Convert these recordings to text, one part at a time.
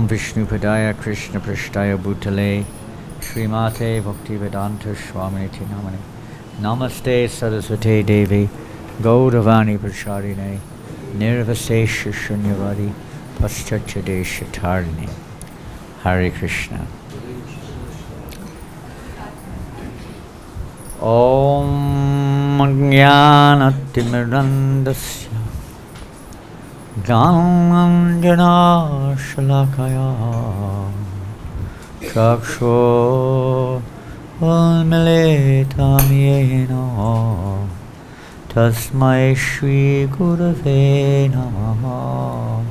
Namo Vishnu Padaya Krishna Prishtaya Bhutale Srimate Bhakti-Vedanta Swamiti Namane Namaste Saraswate Devi Gauravani Pracharine Nirvasesha Shunyavadi Paschachadesha Tarni. Hare Krishna. Om Jnanatimirandasya Jnananjana Shalakaya Chaksho Unmilitam Yena Tasmai Shri Gurave Namaha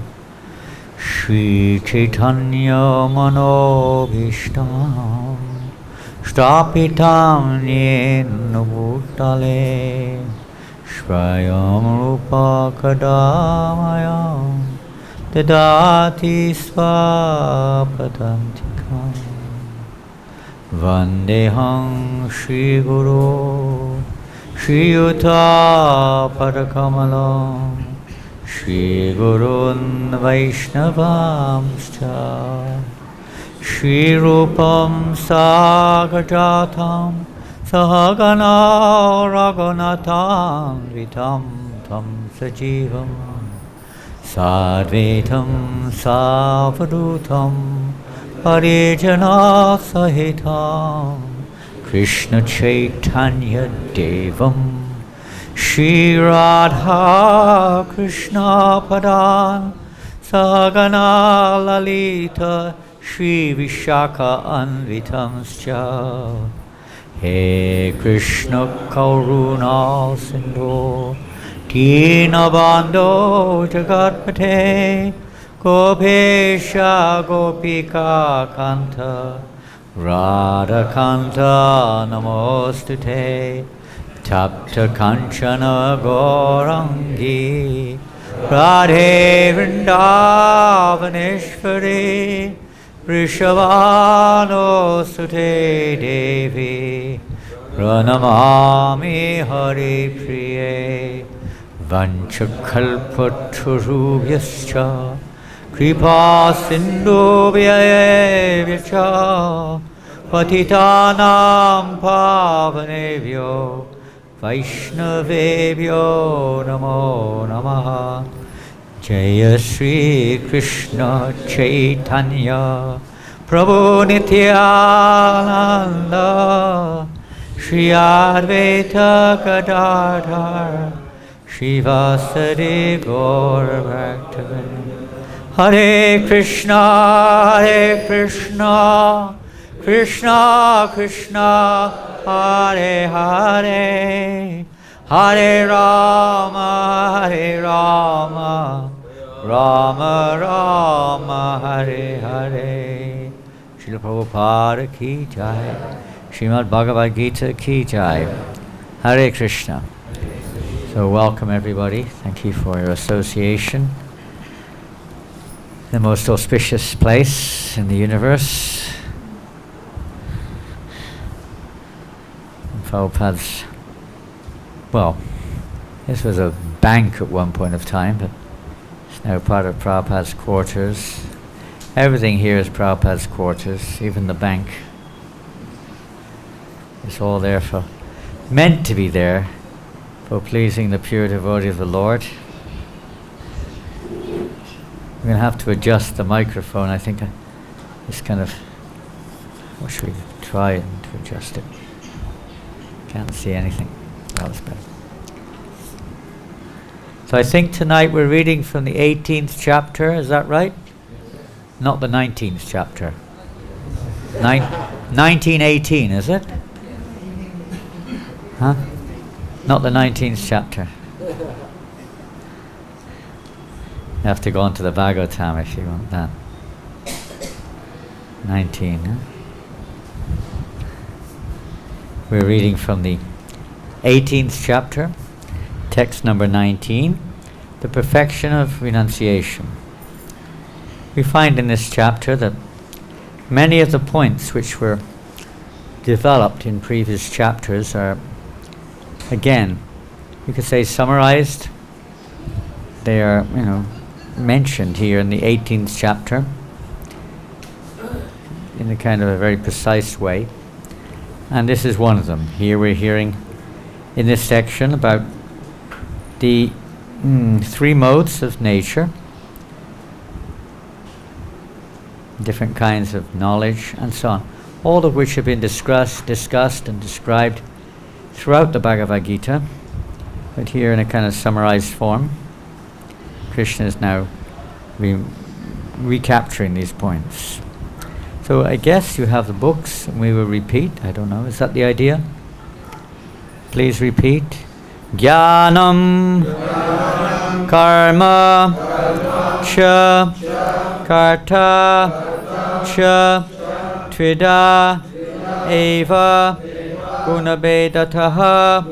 Shri Chaitanya Manobhishtam Stapitam Yena Bhutale Swayam Rupa Kadamayam Dadati Svapadantikam Vandeham Shri Guru Shri Yuta Padakamalam Shri Gurun Vaishnavamscha Shri Rupam Sagajatam Sahagana Raghunatham Vitam Tam Sajivam Sadvetam Savadutam Parijana Sahitam Krishna Chaitanya Devam Shri Radha Krishna Padan Sahagana Lalita Shri Vishaka Anvitamscha He Krishna Karuna Sindhu Dinabandho Jagatpate Gopesha Gopika Kanta Radha Kanta Namostute Tapta Kanchana Gaurangi Radhe Vrindavaneshwari Vrishabhano Sute Devi Pranamami Hari Priye Vanchakalpatarubhyascha Kripa Sindhubhyayevyacha Patitanam Pavanebhyo Vaishnavebhyo Namo Namaha Jaya Shri Krishna Chaitanya Prabhu Nityananda Shri Advaita Gadadhar Shivasari Gaur Bhaktivinoda Hare Krishna Krishna Krishna Hare Hare Hare Rama Rama Rama Hare Hare. Srila Prabhupada ki jai. Srimad Bhagavad-Gita ki jai. Hare Krishna. So welcome everybody. Thank you for your association. The most auspicious place in the universe. Prabhupada's, well, this was a bank at one point of time, but it's now part of Prabhupada's quarters. Everything here is Prabhupada's quarters, even the bank. It's all there for, meant to be there, for pleasing the pure devotee of the Lord. I'm going to have to adjust the microphone. I think it's kind of, what should we try to adjust it? Can't see anything. That was better. So I think tonight we're reading from the 18th chapter, is that right? Not the 19th chapter. 1918, is it? Huh? Not the 19th chapter. You have to go on to the Bhagavatam if you want that. 19, huh? We're reading from the 18th chapter, text number 19, the perfection of renunciation. We find in this chapter that many of the points which were developed in previous chapters are, again, you could say summarized. They are, mentioned here in the 18th chapter. in a kind of a very precise way. And this is one of them. Here we're hearing in this section about the three modes of nature, different kinds of knowledge and so on, all of which have been discussed and described throughout the Bhagavad-Gita, but here in a kind of summarized form. Krishna is now recapturing these points. So I guess you have the books, and we will repeat. I don't know, is that the idea? Please repeat. Jnanam karma cha karta cha tvida eva gunabedataha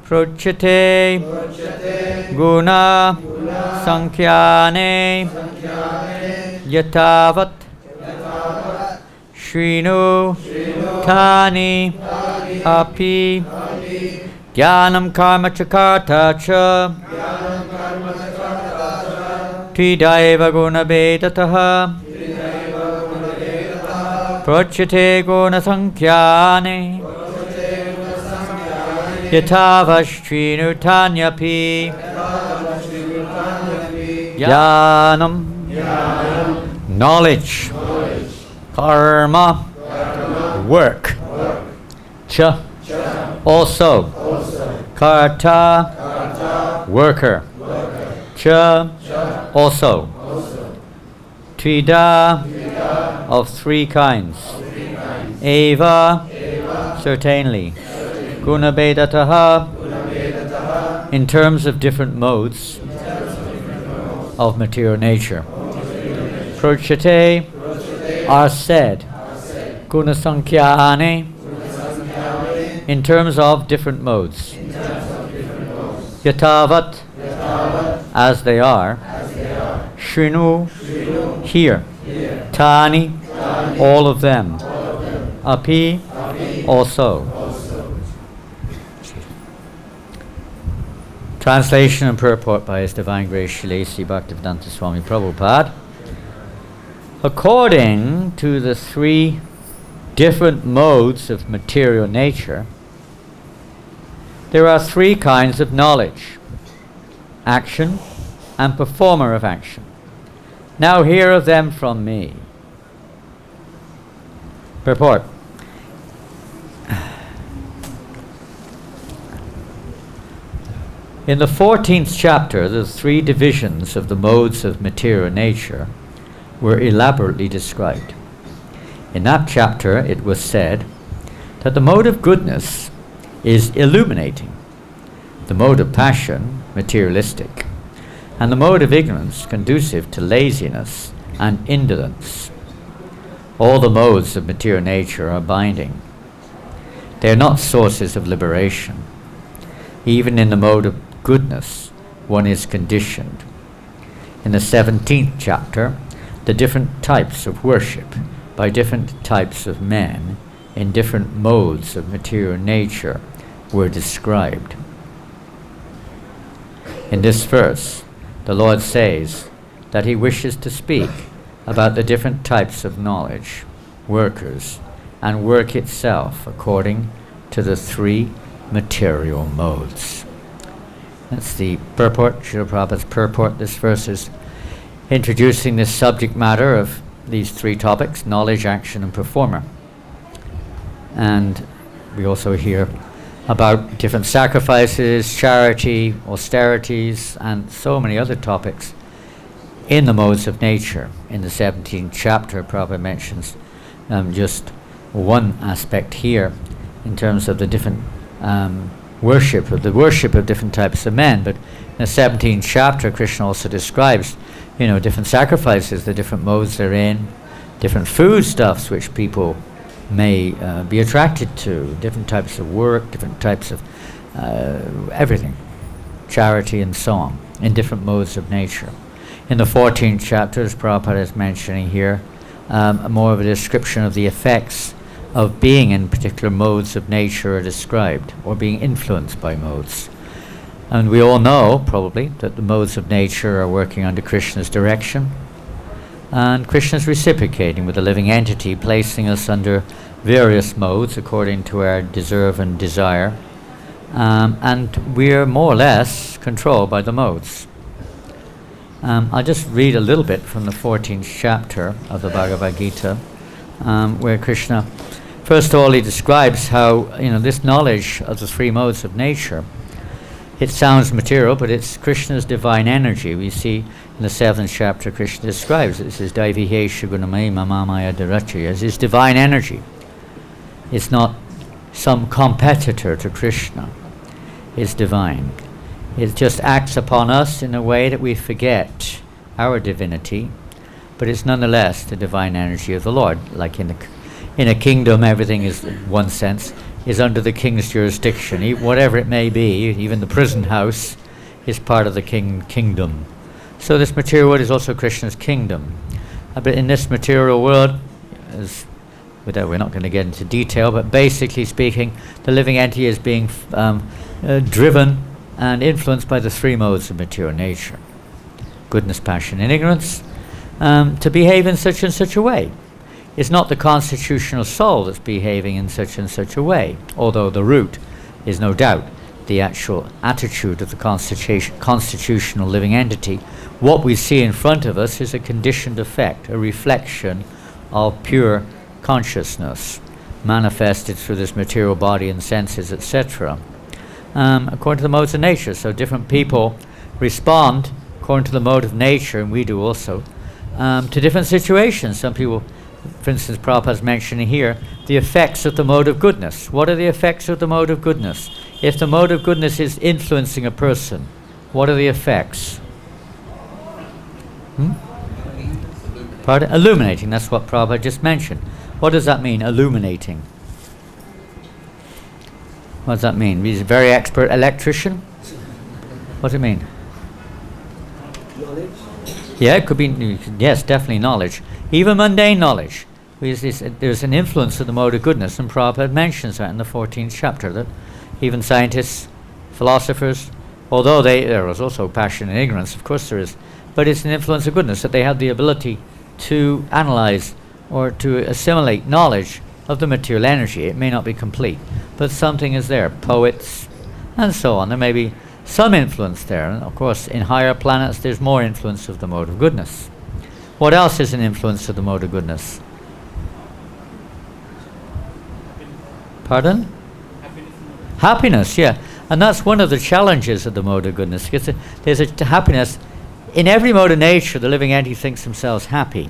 prochate guna sankhyane yatavat shrinu tani api jnanam karma cha karta cha tridaiva gunabedataha prochate guna sankhyane yatavashrinu tanyapi jnanam knowledge, karma, work, cha, also, karta, worker, cha, also, trida, of three kinds, eva, certainly, gunabedataha, in terms of different modes of material nature. Prochate are said, gunasankhyaane, in terms of different modes. Yatavat, as they are. Shrinu, hear. Tani, all of them. Api, also. Translation and purport by His Divine Grace Srila Sri Bhaktivedanta Swami Prabhupada. According to the three different modes of material nature, there are three kinds of knowledge: action and performer of action. Now hear of them from me. Purport. In the 14th chapter, the three divisions of the modes of material nature were elaborately described. In that chapter, it was said that the mode of goodness is illuminating, the mode of passion materialistic, and the mode of ignorance conducive to laziness and indolence. All the modes of material nature are binding. They are not sources of liberation. Even in the mode of goodness, one is conditioned. In the 17th chapter, the different types of worship by different types of men in different modes of material nature were described. In this verse, the Lord says that He wishes to speak about the different types of knowledge, workers, and work itself according to the three material modes. That's the purport, Srila Prabhupada's purport. This verse is introducing this subject matter of these three topics: knowledge, action, and performer. And we also hear about different sacrifices, charity, austerities, and so many other topics in the modes of nature. In the 17th chapter, Prabhupada mentions just one aspect here in terms of the different worship of different types of men. But in the 17th chapter, Krishna also describes, different sacrifices, the different modes they're in, different foodstuffs which people may be attracted to, different types of work, different types of everything, charity and so on, in different modes of nature. In the 14th chapter, as Prabhupada is mentioning here, more of a description of the effects of being in particular modes of nature are described, or being influenced by modes. And we all know, probably, that the modes of nature are working under Krishna's direction. And Krishna's reciprocating with the living entity, placing us under various modes according to our deserve and desire. And we're more or less controlled by the modes. I'll just read a little bit from the 14th chapter of the Bhagavad-Gita, where Krishna, first of all, he describes how, this knowledge of the three modes of nature, it sounds material, but it's Krishna's divine energy. We see in the 7th chapter, Krishna describes it. It says, Daivihesha gunamai mamamaya darachaya. It's his divine energy. It's not some competitor to Krishna. It's divine. It just acts upon us in a way that we forget our divinity, but it's nonetheless the divine energy of the Lord. Like in a kingdom, everything is, in one sense, is under the king's jurisdiction. Whatever it may be, even the prison house is part of the kingdom. So this material world is also Krishna's kingdom. But in this material world, we're not going to get into detail, but basically speaking, the living entity is being driven and influenced by the three modes of material nature: goodness, passion, and ignorance, to behave in such and such a way. It's not the constitutional soul that's behaving in such and such a way, although the root is no doubt the actual attitude of the constitutional living entity. What we see in front of us is a conditioned effect, a reflection of pure consciousness manifested through this material body and senses, etc., according to the modes of nature. So different people respond according to the mode of nature, and we do also, to different situations. Some people, for instance, Prabhupada's mentioning here the effects of the mode of goodness. What are the effects of the mode of goodness? If the mode of goodness is influencing a person, what are the effects? Pardon? Illuminating, that's what Prabhupada just mentioned. What does that mean, illuminating? What does that mean? He's a very expert electrician? What does it mean? Knowledge? Yeah, it could be, yes, definitely knowledge. Even mundane knowledge. There's an influence of the mode of goodness, and Prabhupada mentions that in the 14th chapter, that even scientists, philosophers, although there is also passion and ignorance, of course there is, but it's an influence of goodness, that they have the ability to analyze or to assimilate knowledge of the material energy. It may not be complete, but something is there. Poets and so on. There may be some influence there. And of course, in higher planets, there's more influence of the mode of goodness. What else is an influence of the mode of goodness? Pardon? Happiness, yeah. And that's one of the challenges of the mode of goodness. Because there's a happiness. In every mode of nature, the living entity thinks themselves happy.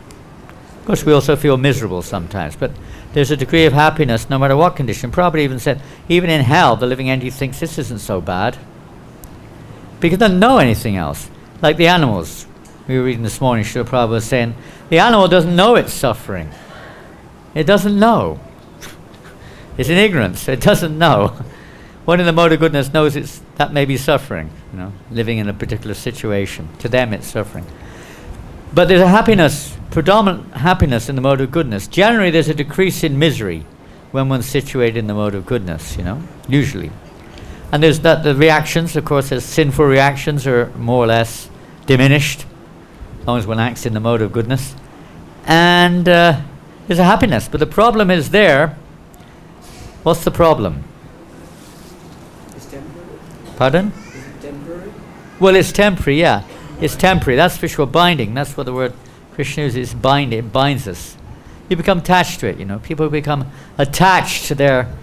Of course, we also feel miserable sometimes, but there's a degree of happiness no matter what condition. Prabhupada even said, even in hell, the living entity thinks this isn't so bad, because they don't know anything else. Like the animals. We were reading this morning, Srila Prabhupada was saying, the animal doesn't know it's suffering. It doesn't know. It's in ignorance. It doesn't know. One in the mode of goodness knows that may be suffering, living in a particular situation. To them, it's suffering. But there's a happiness, predominant happiness in the mode of goodness. Generally, there's a decrease in misery when one's situated in the mode of goodness, usually. And there's the reactions, of course, as sinful reactions are more or less diminished, as long as one acts in the mode of goodness. And there's a happiness. But the problem is there. What's the problem? It's temporary. Pardon? Is it temporary? Well, it's temporary, yeah. It's temporary. That's for sure. Binding. That's what the word Krishna uses. Binding. It binds us. You become attached to it, People become attached to their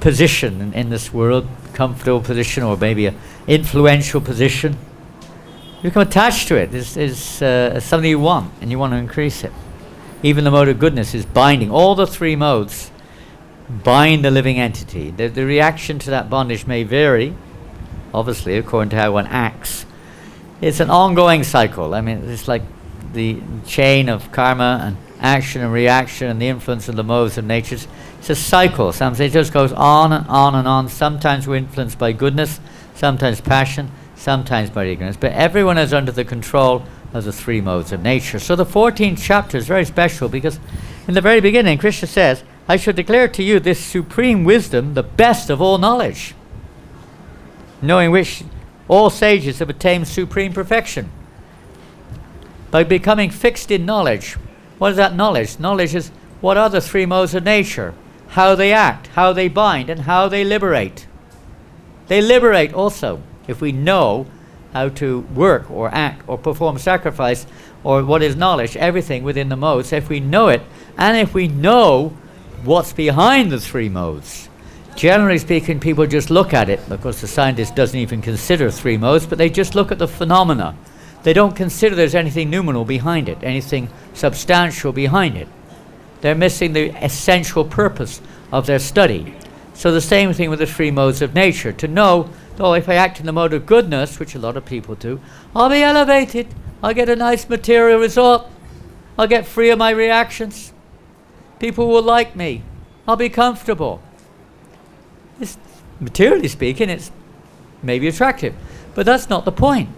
position in this world, comfortable position, or maybe an influential position. You become attached to it. It's something you want, and you want to increase it. Even the mode of goodness is binding. All the three modes bind the living entity. The reaction to that bondage may vary, obviously, according to how one acts. It's an ongoing cycle. I mean, it's like the chain of karma and action and reaction and the influence of the modes of nature. It's a cycle. Sometimes it just goes on and on and on. Sometimes we're influenced by goodness, sometimes passion, sometimes by ignorance. But everyone is under the control of the three modes of nature. So the 14th chapter is very special because in the very beginning, Krishna says, I shall declare to you this supreme wisdom, the best of all knowledge, knowing which all sages have attained supreme perfection. by becoming fixed in knowledge. What is that knowledge? Knowledge is what are the three modes of nature, how they act, how they bind, and how they liberate. They liberate also. If we know how to work or act or perform sacrifice, or what is knowledge, everything within the modes, if we know it, and if we know what's behind the three modes. Generally speaking, people just look at it, because the scientist doesn't even consider three modes, but they just look at the phenomena. They don't consider there's anything numinal behind it, anything substantial behind it. They're missing the essential purpose of their study. So the same thing with the three modes of nature. To know, oh, if I act in the mode of goodness, which a lot of people do, I'll be elevated. I'll get a nice material result. I'll get free of my reactions. People will like me. I'll be comfortable. Materially speaking, it's maybe attractive. But that's not the point.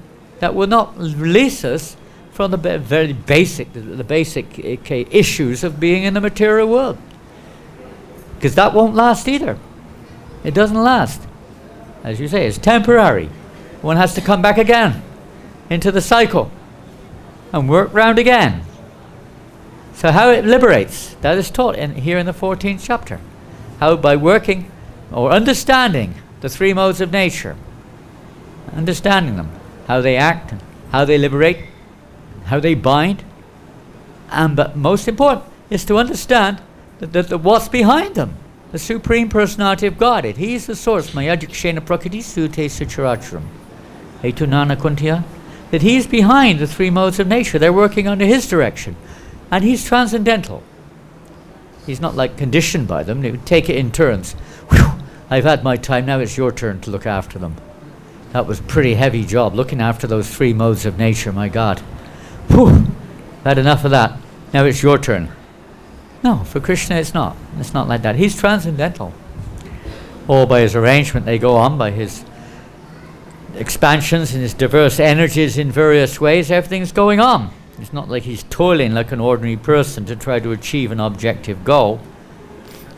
That will not release us from the very basic, the basic issues of being in the material world. Because that won't last either. It doesn't last. As you say, it's temporary. One has to come back again into the cycle and work round again. So how it liberates, that is taught here in the 14th chapter. How by working or understanding the three modes of nature, understanding them, how they act, how they liberate, how they bind, and but most important is to understand that what's behind them, the Supreme Personality of Godhead. He is the source, Mayajikshena Prakriti Sute Sucharacharam. Etunana Kuntiya. That he is behind the three modes of nature. They're working under his direction. And he's transcendental. He's not like conditioned by them. They would take it in turns. Whew, I've had my time, now it's your turn to look after them. That was a pretty heavy job, looking after those three modes of nature, my God. Whew, had enough of that. Now it's your turn. No, for Krishna it's not. It's not like that. He's transcendental. All by his arrangement they go on, by his expansions and his diverse energies in various ways, everything's going on. It's not like he's toiling like an ordinary person to try to achieve an objective goal.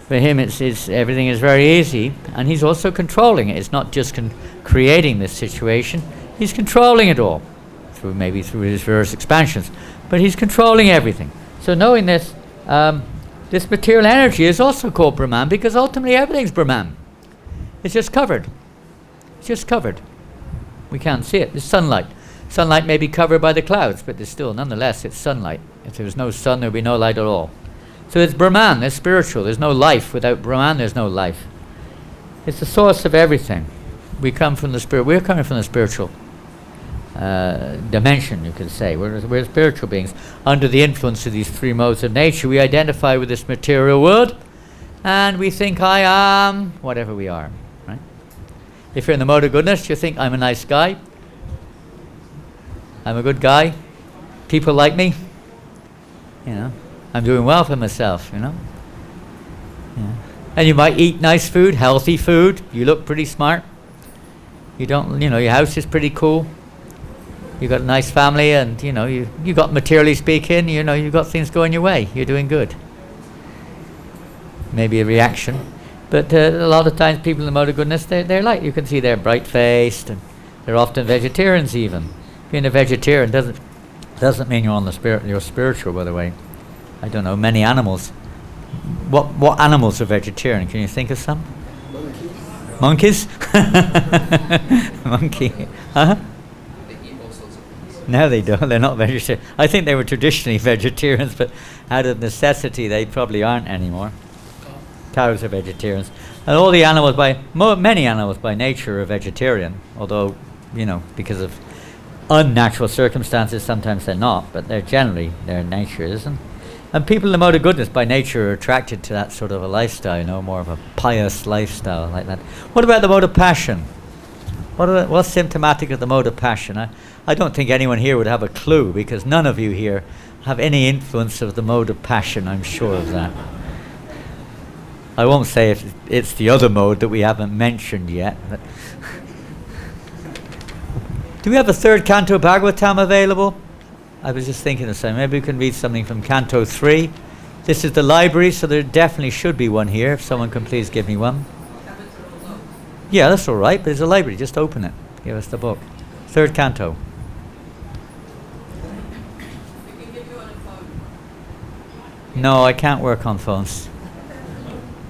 For him it's everything is very easy, and he's also controlling it. It's not just creating this situation, he's controlling it all, maybe through his various expansions, but he's controlling everything. So knowing this, this material energy is also called Brahman, because ultimately everything's Brahman. It's just covered. It's just covered. We can't see it. It's sunlight. Sunlight may be covered by the clouds, but there's still, nonetheless, it's sunlight. If there was no sun, there would be no light at all. So it's Brahman, it's spiritual. There's no life. Without Brahman, there's no life. It's the source of everything. We come from the spirit. We're coming from the spiritual dimension, you could say. We're spiritual beings. Under the influence of these three modes of nature, we identify with this material world, and we think, I am whatever we are. Right? If you're in the mode of goodness, you think, I'm a nice guy. I'm a good guy. People like me. You know, I'm doing well for myself, you know. Yeah. And you might eat nice food, healthy food. You look pretty smart. You don't, you know, your house is pretty cool. You got a nice family, and you know, you got, materially speaking, you know, you got things going your way. You're doing good. Maybe a reaction, but a lot of times people in the mode of goodness, they're like, you can see they're bright-faced, and they're often vegetarians even. Being a vegetarian doesn't mean you're on the spirit. You're spiritual, by the way. I don't know many animals. What animals are vegetarian? Can you think of some? Monkeys. Monkey. Huh? No, they don't. They're not vegetarian. I think they were traditionally vegetarians, but out of necessity, they probably aren't anymore. Cows are vegetarians, and all the animals many animals by nature are vegetarian. Although, you know, because of unnatural circumstances, sometimes they're not, but they're generally, their nature is. And people in the mode of goodness by nature are attracted to that sort of a lifestyle, you know, more of a pious lifestyle like that. What about the mode of passion? What's symptomatic of the mode of passion? I don't think anyone here would have a clue, because none of you here have any influence of the mode of passion, I'm sure of that. I won't say if it's the other mode that we haven't mentioned yet, but do we have a third canto Bhagavatam available? I was just thinking of something. Maybe we can read something from Canto 3. This is the library, so there definitely should be one here. If someone can please give me one. Yeah, that's all right, but there's a library. Just open it. Give us the book. Third canto. No, I can't work on phones.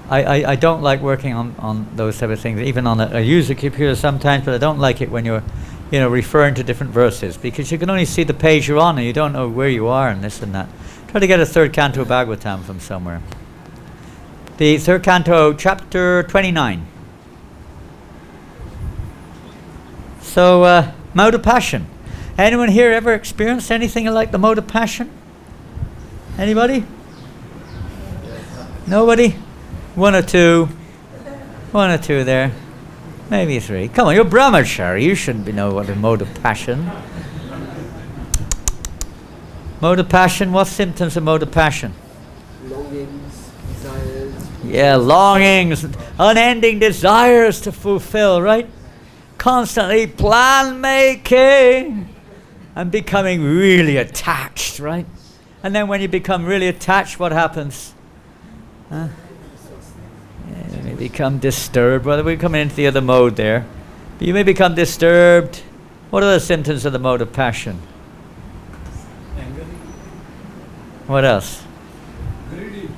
I don't like working on those type of things. Even on I use a computer sometimes, but I don't like it when you're, referring to different verses, because you can only see the page you're on and you don't know where you are and this and that. Try to get a third canto of Bhagavatam from somewhere. The third canto, chapter 29. So, mode of passion. Anyone here ever experienced anything like the mode of passion? Anybody? Nobody? One or two there. Maybe three. Come on, you're brahmachari. You shouldn't know what the mode of passion. Mode of passion, what symptoms of mode of passion? Longings, desires. Yeah, longings, unending desires to fulfill, right? Constantly plan making and becoming really attached, right? And then when you become really attached, what happens? Huh? You may become disturbed. Well, we're coming into the other mode there. But you may become disturbed. What are the symptoms of the mode of passion? Anger. What else? Greedy.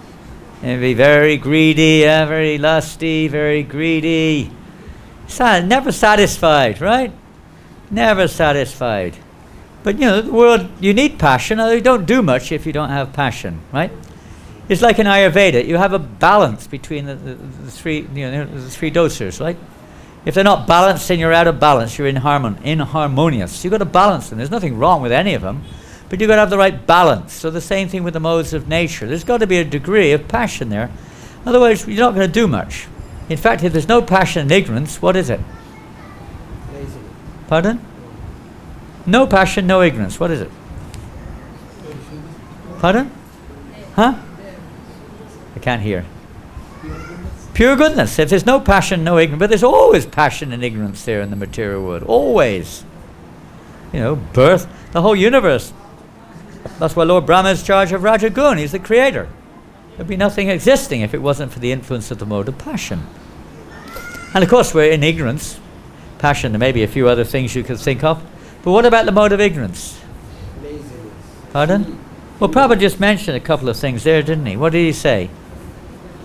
And be very greedy, very lusty, very greedy. Never satisfied, right? Never satisfied. But the world, you need passion. You don't do much if you don't have passion, right? It's like in Ayurveda, you have a balance between the three, the three dosas, right? If they're not balanced, then you're out of balance. You're inharmonious. You've got to balance them. There's nothing wrong with any of them, but you've got to have the right balance. So the same thing with the modes of nature. There's got to be a degree of passion there. Otherwise, you're not going to do much. In fact, if there's no passion and ignorance, what is it? Laziness. Pardon? No passion, no ignorance. What is it? Pardon? Huh? I can't hear. Pure goodness. If there's no passion, no ignorance, but there's always passion and ignorance there in the material world. Always. Birth, the whole universe. That's why Lord Brahma is in charge of Rajagun. He's the creator. There'd be nothing existing if it wasn't for the influence of the mode of passion. And of course, we're in ignorance. Passion, there may be a few other things you could think of. But what about the mode of ignorance? Laziness. Pardon? Well, Prabhupada just mentioned a couple of things there, didn't he? What did he say?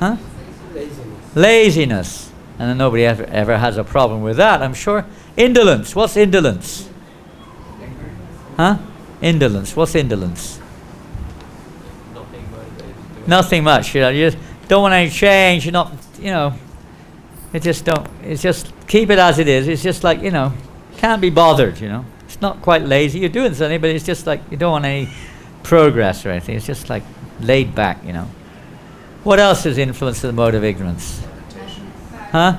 Huh? Laziness. Laziness. And then nobody ever has a problem with that, I'm sure. Indolence. What's indolence? Huh? Indolence. What's indolence? Nothing much. You just don't want any change. You're not, it's just keep it as it is. It's just like, can't be bothered, It's not quite lazy. You're doing something, but it's just like you don't want any progress or anything. It's just like laid back, What else is influence of the mode of ignorance? Huh?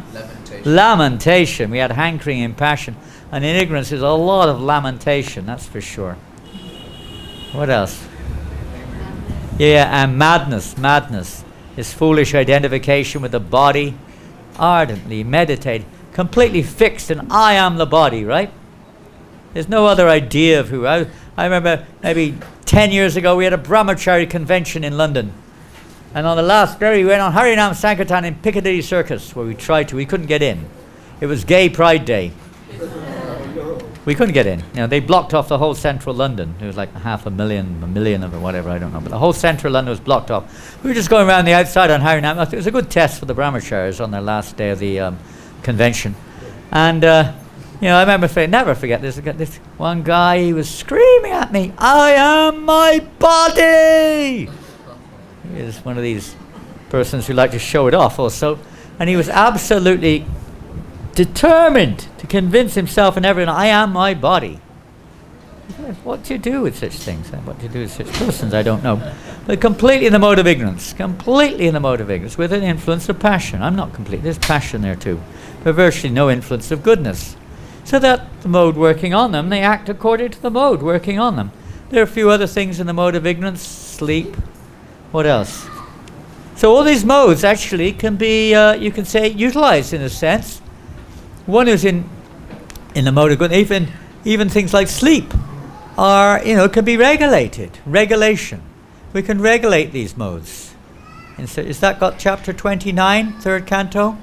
Lamentation. We had hankering and passion. And in ignorance there's a lot of lamentation, that's for sure. What else? Yeah, and madness. Madness is foolish identification with the body, ardently meditate, completely fixed in I am the body, right? There's no other idea of who. I remember maybe 10 years ago we had a brahmachari convention in London. And on the last day we went on Harinam Sankirtan in Piccadilly Circus, where we couldn't get in. It was Gay Pride Day. We couldn't get in. They blocked off the whole central London. It was like 500,000, 1 million of it, whatever, I don't know. But the whole central London was blocked off. We were just going around the outside on Harinam. It was a good test for the brahmacharis on their last day of the convention. And, I remember, never forget this one guy, he was screaming at me, I am my body! He is one of these persons who like to show it off also. And he was absolutely determined to convince himself and everyone, I am my body. What do you do with such things? What do you do with such persons? I don't know. But completely in the mode of ignorance. Completely in the mode of ignorance, with an influence of passion. I'm not complete. There's passion there too. But virtually no influence of goodness. So that the mode working on them, they act according to the mode working on them. There are a few other things in the mode of ignorance. Sleep. What else? So all these modes actually can be, you can say, utilized in a sense. One is in the mode of good. Even things like sleep are, can be regulated. Regulation. We can regulate these modes. And so, is that got chapter 29, third canto?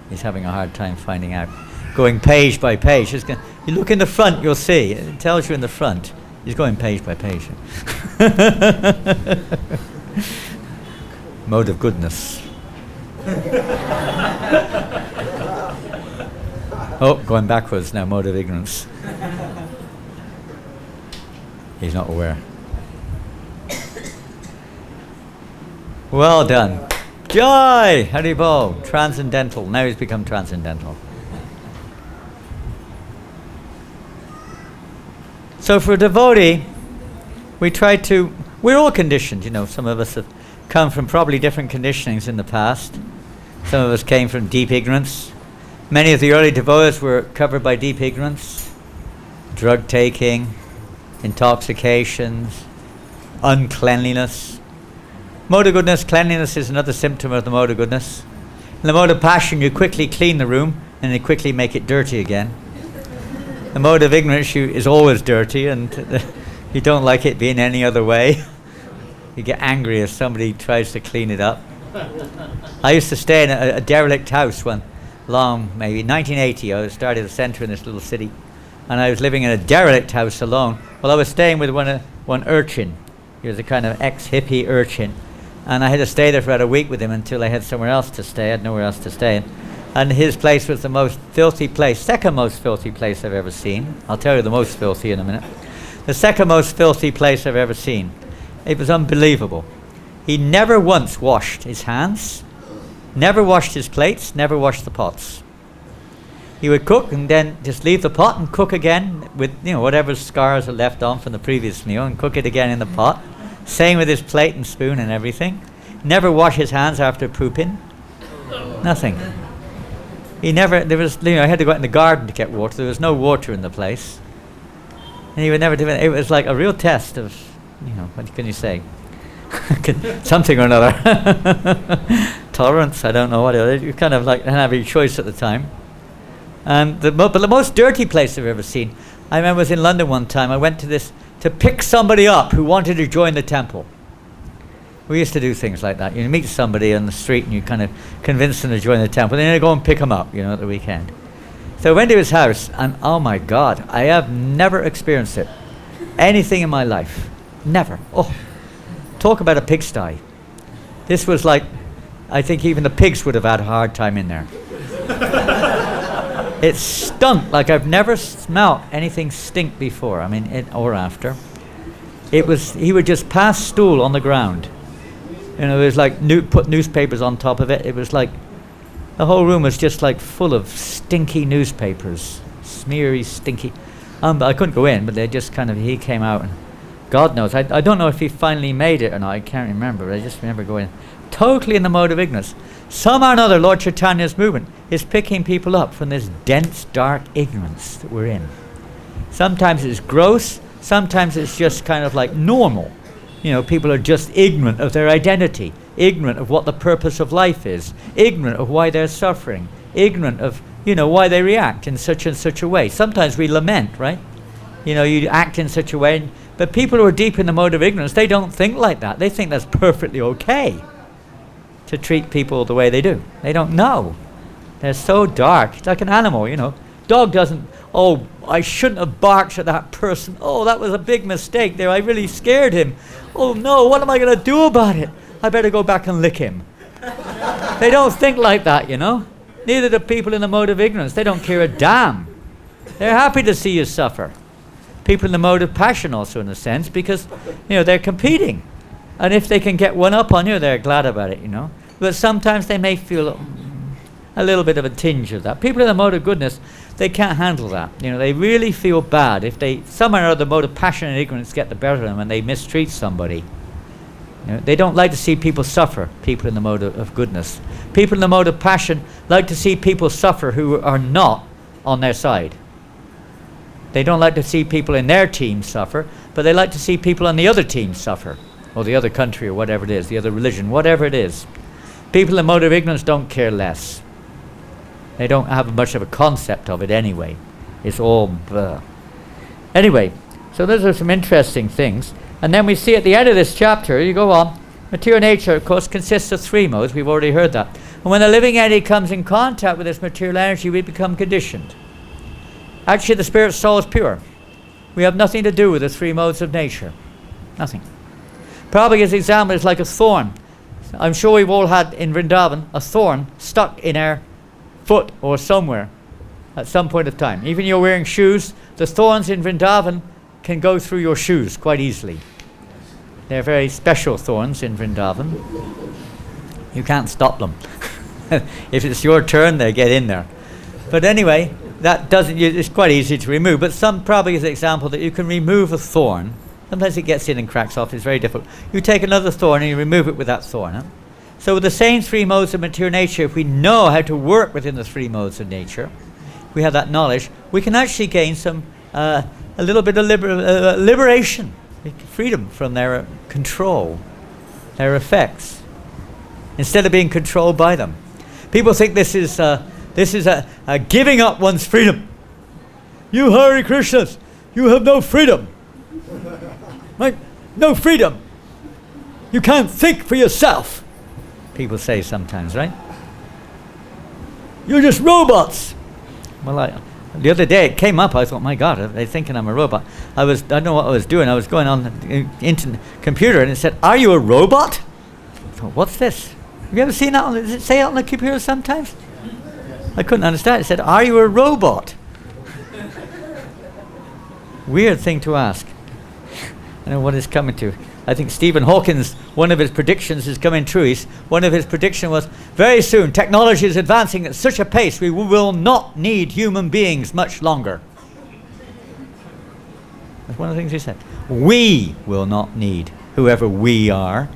He's having a hard time finding out. Going page by page. You look in the front, you'll see. It tells you in the front. He's going page by page. Mode of goodness. Oh, going backwards now, mode of ignorance. He's not aware. Well done. Joy! Haribol. Transcendental. Now he's become transcendental. So for a devotee, we're all conditioned, some of us have come from probably different conditionings in the past. Some of us came from deep ignorance. Many of the early devotees were covered by deep ignorance. Drug taking, intoxications, uncleanliness. Mode of goodness, cleanliness is another symptom of the mode of goodness. In the mode of passion, you quickly clean the room and you quickly make it dirty again. The mode of ignorance is always dirty and you don't like it being any other way. You get angry if somebody tries to clean it up. I used to stay in a derelict house maybe 1980. I started a centre in this little city, and I was living in a derelict house alone. Well, I was staying with one urchin. He was a kind of ex-hippie urchin, and I had to stay there for about a week with him until I had somewhere else to stay. I had nowhere else to stay. And his place was the most filthy place, second most filthy place I've ever seen. I'll tell you the most filthy in a minute. The second most filthy place I've ever seen. It was unbelievable. He never once washed his hands, never washed his plates, never washed the pots. He would cook and then just leave the pot and cook again with whatever scars are left on from the previous meal, and cook it again in the pot. Same with his plate and spoon and everything. Never wash his hands after pooping. Nothing. I had to go out in the garden to get water. There was no water in the place. And he would never do it. It was like a real test of, what can you say? Something or another. Tolerance, I don't know what it is. You kind of like have your choice at the time. And but the most dirty place I've ever seen, I remember was in London one time. I went to pick somebody up who wanted to join the temple. We used to do things like that. You meet somebody on the street and you kind of convince them to join the temple. Then you go and pick them up, at the weekend. So I went to his house, and oh my God, I have never experienced it. Anything in my life. Never. Oh, talk about a pigsty. This was like, I think even the pigs would have had a hard time in there. It stunk like I've never smelt anything stink before. Or after. He would just pass stool on the ground. It was like put newspapers on top of it. It was like the whole room was just like full of stinky newspapers, smeary, stinky. I couldn't go in, but they just he came out, and God knows. I don't know if he finally made it or not. I can't remember. But I just remember going totally in the mode of ignorance. Somehow or another, Lord Chaitanya's movement is picking people up from this dense, dark ignorance that we're in. Sometimes it's gross. Sometimes it's just kind of like normal. People are just ignorant of their identity, ignorant of what the purpose of life is, ignorant of why they're suffering, ignorant of, why they react in such and such a way. Sometimes we lament, right? You act in such a way, but people who are deep in the mode of ignorance, they don't think like that. They think that's perfectly okay to treat people the way they do. They don't know. They're so dark. It's like an animal, Dog doesn't, oh, I shouldn't have barked at that person. Oh, that was a big mistake there. I really scared him. Oh no, what am I going to do about it? I better go back and lick him. They don't think like that, Neither do people in the mode of ignorance. They don't care a damn. They're happy to see you suffer. People in the mode of passion also, in a sense, because, they're competing. And if they can get one up on you, they're glad about it, But sometimes they may feel a little bit of a tinge of that. People in the mode of goodness, they can't handle that. They really feel bad if somehow or other the mode of passion and ignorance get the better of them and they mistreat somebody. They don't like to see people suffer, people in the mode of goodness. People in the mode of passion like to see people suffer who are not on their side. They don't like to see people in their team suffer, but they like to see people on the other team suffer, or the other country, or whatever it is, the other religion, whatever it is. People in the mode of ignorance don't care less. They don't have much of a concept of it anyway. It's all blah. Anyway, so those are some interesting things. And then we see at the end of this chapter, you go on, material nature, of course, consists of three modes. We've already heard that. And when the living entity comes in contact with this material energy, we become conditioned. Actually, the spirit soul is pure. We have nothing to do with the three modes of nature. Nothing. Prabhupada's example is like a thorn. I'm sure we've all had in Vrindavan a thorn stuck in our foot or somewhere at some point of time. Even you're wearing shoes, the thorns in Vrindavan can go through your shoes quite easily. They're very special thorns in Vrindavan. You can't stop them. If it's your turn, they get in there. But anyway, that doesn't. It's quite easy to remove. But some probably is an example that you can remove a thorn. Sometimes it gets in and cracks off. It's very difficult. You take another thorn and you remove it with that thorn. Huh? So with the same three modes of material nature, if we know how to work within the three modes of nature, if we have that knowledge, we can actually gain some a little bit of liberation, freedom from their control, their effects, instead of being controlled by them. People think this is a giving up one's freedom. You Hare Krishnas, you have no freedom. Right? No freedom. You can't think for yourself. People say sometimes, right? You're just robots. Well, the other day it came up. I thought, my God, they're thinking I'm a robot. I don't know what I was doing. I was going on the computer and it said, "Are you a robot?" I thought, what's this? Have you ever seen that? Does it say it on the computer sometimes? I couldn't understand. It said, "Are you a robot?" Weird thing to ask. I know what it's coming to. I think Stephen Hawking's, one of his predictions is coming true. One of his predictions was, very soon technology is advancing at such a pace we will not need human beings much longer. That's one of the things he said. We will not need, whoever we are,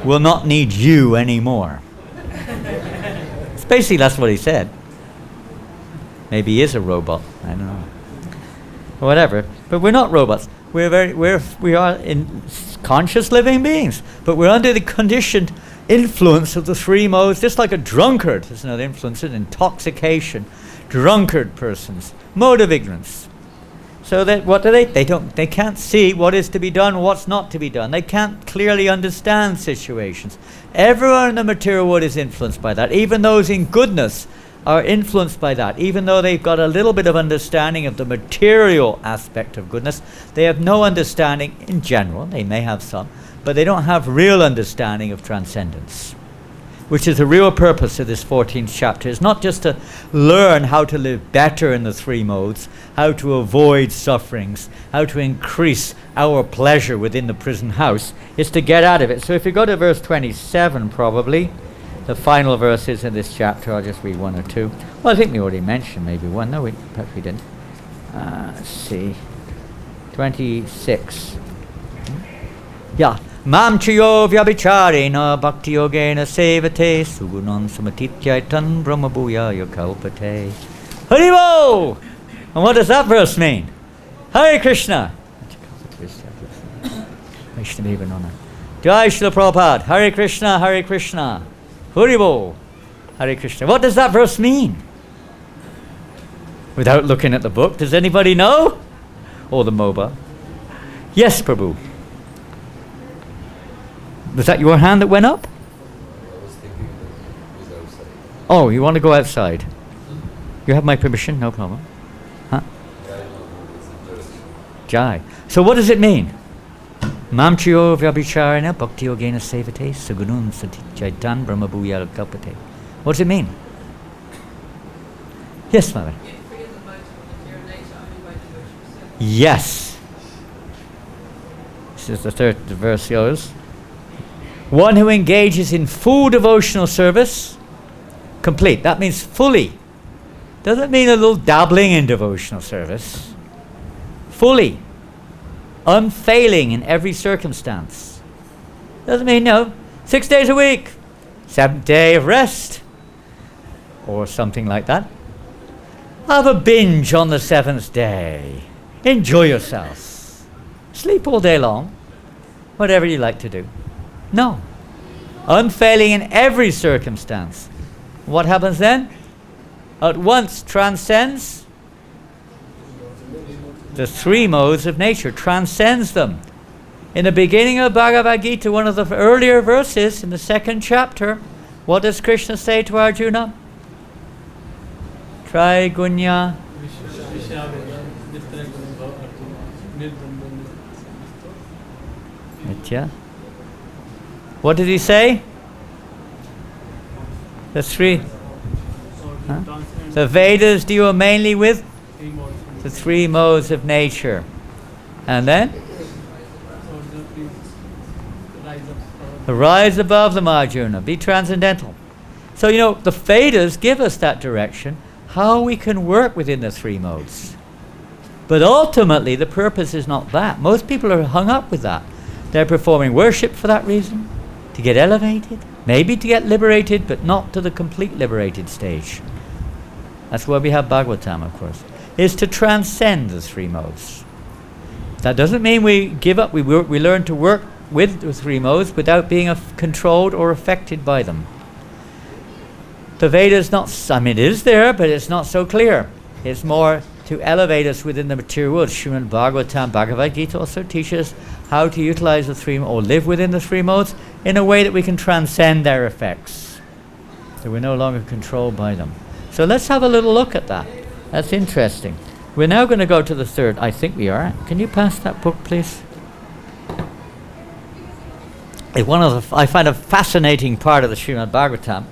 will not need you anymore. It's basically that's what he said. Maybe he is a robot. I don't know. Whatever. But we're not robots. We are in conscious living beings, but we're under the conditioned influence of the three modes, just like a drunkard. There's another influence, an intoxication. Drunkard persons, mode of ignorance. So that what do they? They can't see what is to be done, what's not to be done. They can't clearly understand situations. Everyone in the material world is influenced by that. Even those in goodness are influenced by that. Even though they've got a little bit of understanding of the material aspect of goodness, they have no understanding in general. They may have some, but they don't have real understanding of transcendence, which is the real purpose of this 14th chapter. It's not just to learn how to live better in the three modes, how to avoid sufferings, how to increase our pleasure within the prison house. It's to get out of it. So if you go to verse 27 probably, the final verses in this chapter, I'll just read one or two. Well, I think we already mentioned maybe one. No, perhaps we didn't. Let's see. 26. Yeah. Mam chiyo vyabhicharena bhakti-yogena sevate sugunan samatityaitan brahmabhuya kalpate. Haribo! And what does that verse mean? Hare Krishna. Jai Srila Prabhupada. Hare Krishna, Hare Krishna. Haribo, Hare Krishna. What does that verse mean? Without looking at the book, does anybody know? Or the MOBA? Yes, Prabhu. Was that your hand that went up? I was thinking that it was outside. Oh, you want to go outside? You have my permission? No problem. Huh? Jai. So what does it mean? Mamchiyo vyabhicharena bhakti-yogena sevate sagunun satichaitan brahmabhuya kalpate. What does it mean? Yes, Mother. Yes. This is the third verse goes. One who engages in full devotional service, complete. That means fully. Doesn't mean a little dabbling in devotional service. Fully. Unfailing in every circumstance. Doesn't mean 6 days a week, 7th day of rest, or something like that. Have a binge on the 7th day. Enjoy yourself. Sleep all day long. Whatever you like to do. No. Unfailing in every circumstance. What happens then? At once transcends the three modes of nature, transcends them. In the beginning of Bhagavad-Gita, one of the earlier verses in the 2nd chapter, what does Krishna say to Arjuna? Trigunya Nitya. What did he say? The three. Huh? The Vedas deal mainly with the three modes of nature. And then? Rise above them, Arjuna. Be transcendental. So, the Vedas give us that direction, how we can work within the three modes. But ultimately, the purpose is not that. Most people are hung up with that. They're performing worship for that reason, to get elevated, maybe to get liberated, but not to the complete liberated stage. That's why we have Bhagavatam, of course, is to transcend the three modes. That doesn't mean we give up. We learn to work with the three modes without being controlled or affected by them. The Vedas it is there, but it's not so clear. It's more to elevate us within the material world. Srimad Bhagavatam, Bhagavad-Gita also teaches how to utilize the three, or live within the three modes in a way that we can transcend their effects. That we're no longer controlled by them. So let's have a little look at that. That's interesting. We're now going to go to the third. I think we are. Can you pass that book, please? I find a fascinating part of the Srimad Bhagavatam.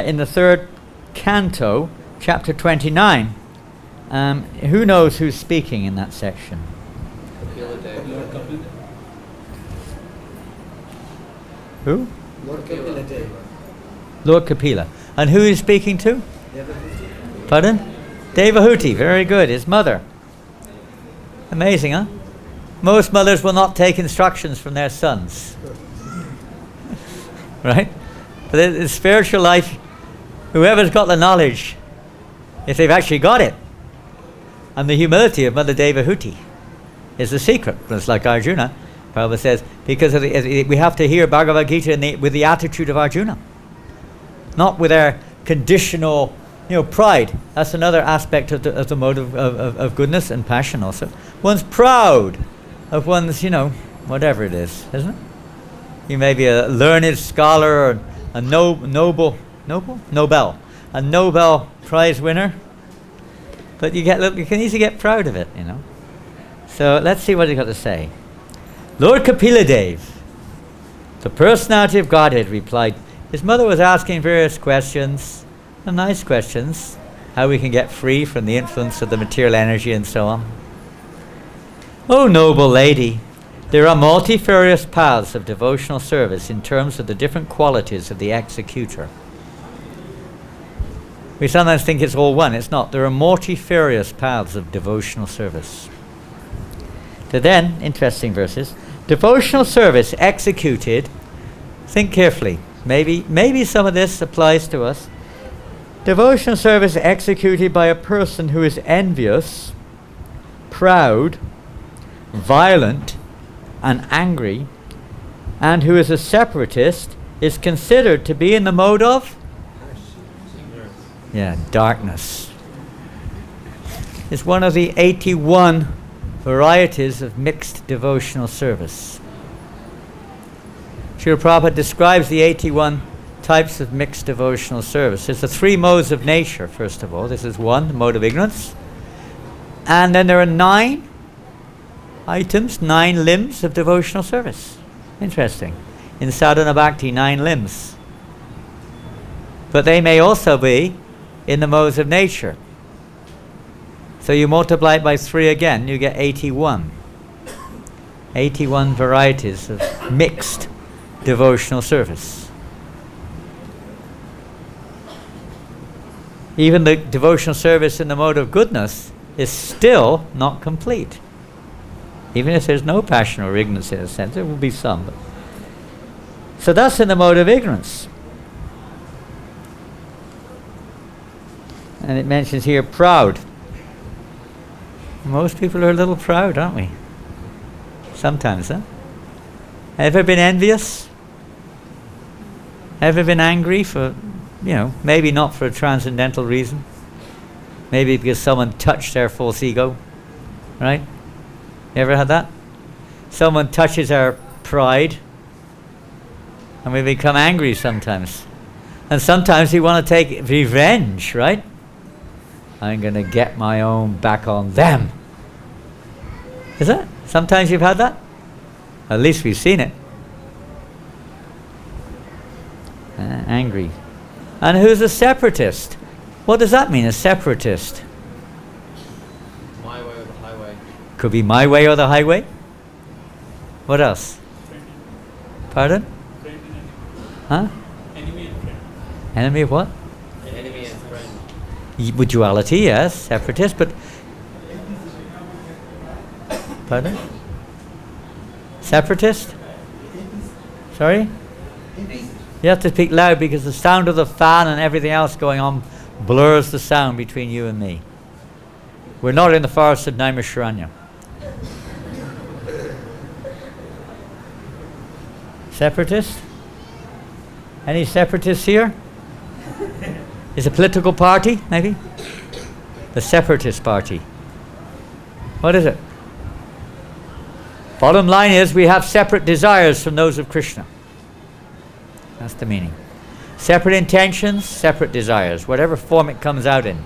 In the third canto, chapter 29. Who knows who's speaking in that section? Who? Lord Kapila. Lord Kapila. And who is speaking to? Pardon? Devahuti. Very good. His mother. Amazing, huh? Most mothers will not take instructions from their sons. Right? But in spiritual life, whoever's got the knowledge, if they've actually got it, and the humility of Mother Devahuti is the secret. It's like Arjuna. Prabhupada says, because we have to hear Bhagavad-Gita with the attitude of Arjuna, not with our conditional, pride. That's another aspect of the mode of goodness and passion also. One's proud of one's, whatever it is, isn't it? You may be a learned scholar or a Nobel Prize winner, but you can easily get proud of it, So let's see what he's got to say. Lord Kapila Dev, the personality of Godhead, replied. His mother was asking various questions, nice questions, how we can get free from the influence of the material energy and so on. Oh, noble lady, there are multifarious paths of devotional service in terms of the different qualities of the executor. We sometimes think it's all one. It's not. There are multifarious paths of devotional service. So then, interesting verses. Devotional service executed, think carefully. Maybe some of this applies to us. Devotional service executed by a person who is envious, proud, violent, and angry, and who is a separatist, is considered to be in the mode of darkness. It's one of the 81 varieties of mixed devotional service. Srila Prabhupada describes the 81 types of mixed devotional service. There's the three modes of nature, first of all. This is one, the mode of ignorance. And then there are 9 items, 9 limbs of devotional service. Interesting. In sadhana bhakti, 9 limbs. But they may also be in the modes of nature. So you multiply it by 3 again, you get 81. 81 varieties of mixed devotional service. Even the devotional service in the mode of goodness is still not complete. Even if there's no passion or ignorance in a sense, there will be some. So that's in the mode of ignorance. And it mentions here proud. Most people are a little proud, aren't we? Sometimes, huh? Ever been envious? Ever been angry for, maybe not for a transcendental reason? Maybe because someone touched their false ego, right? You ever had that? Someone touches our pride and we become angry sometimes. And sometimes we want to take revenge, right? I'm going to get my own back on them. Is it? Sometimes you've had that? At least we've seen it. Angry. And who's a separatist? What does that mean, a separatist? My way or the highway. Could be my way or the highway. What else? Pardon? Friend and enemy. Huh? Enemy and friend. Enemy of what? Enemy and friend. With duality, yes, separatist, but... Pardon? Separatist? Sorry? You have to speak loud because the sound of the fan and everything else going on blurs the sound between you and me. We're not in the forest of Naimisharanya. Separatist? Any separatists here? Is a political party, maybe? The Separatist Party. What is it? Bottom line is we have separate desires from those of Krishna. That's the meaning. Separate intentions, separate desires, whatever form it comes out in.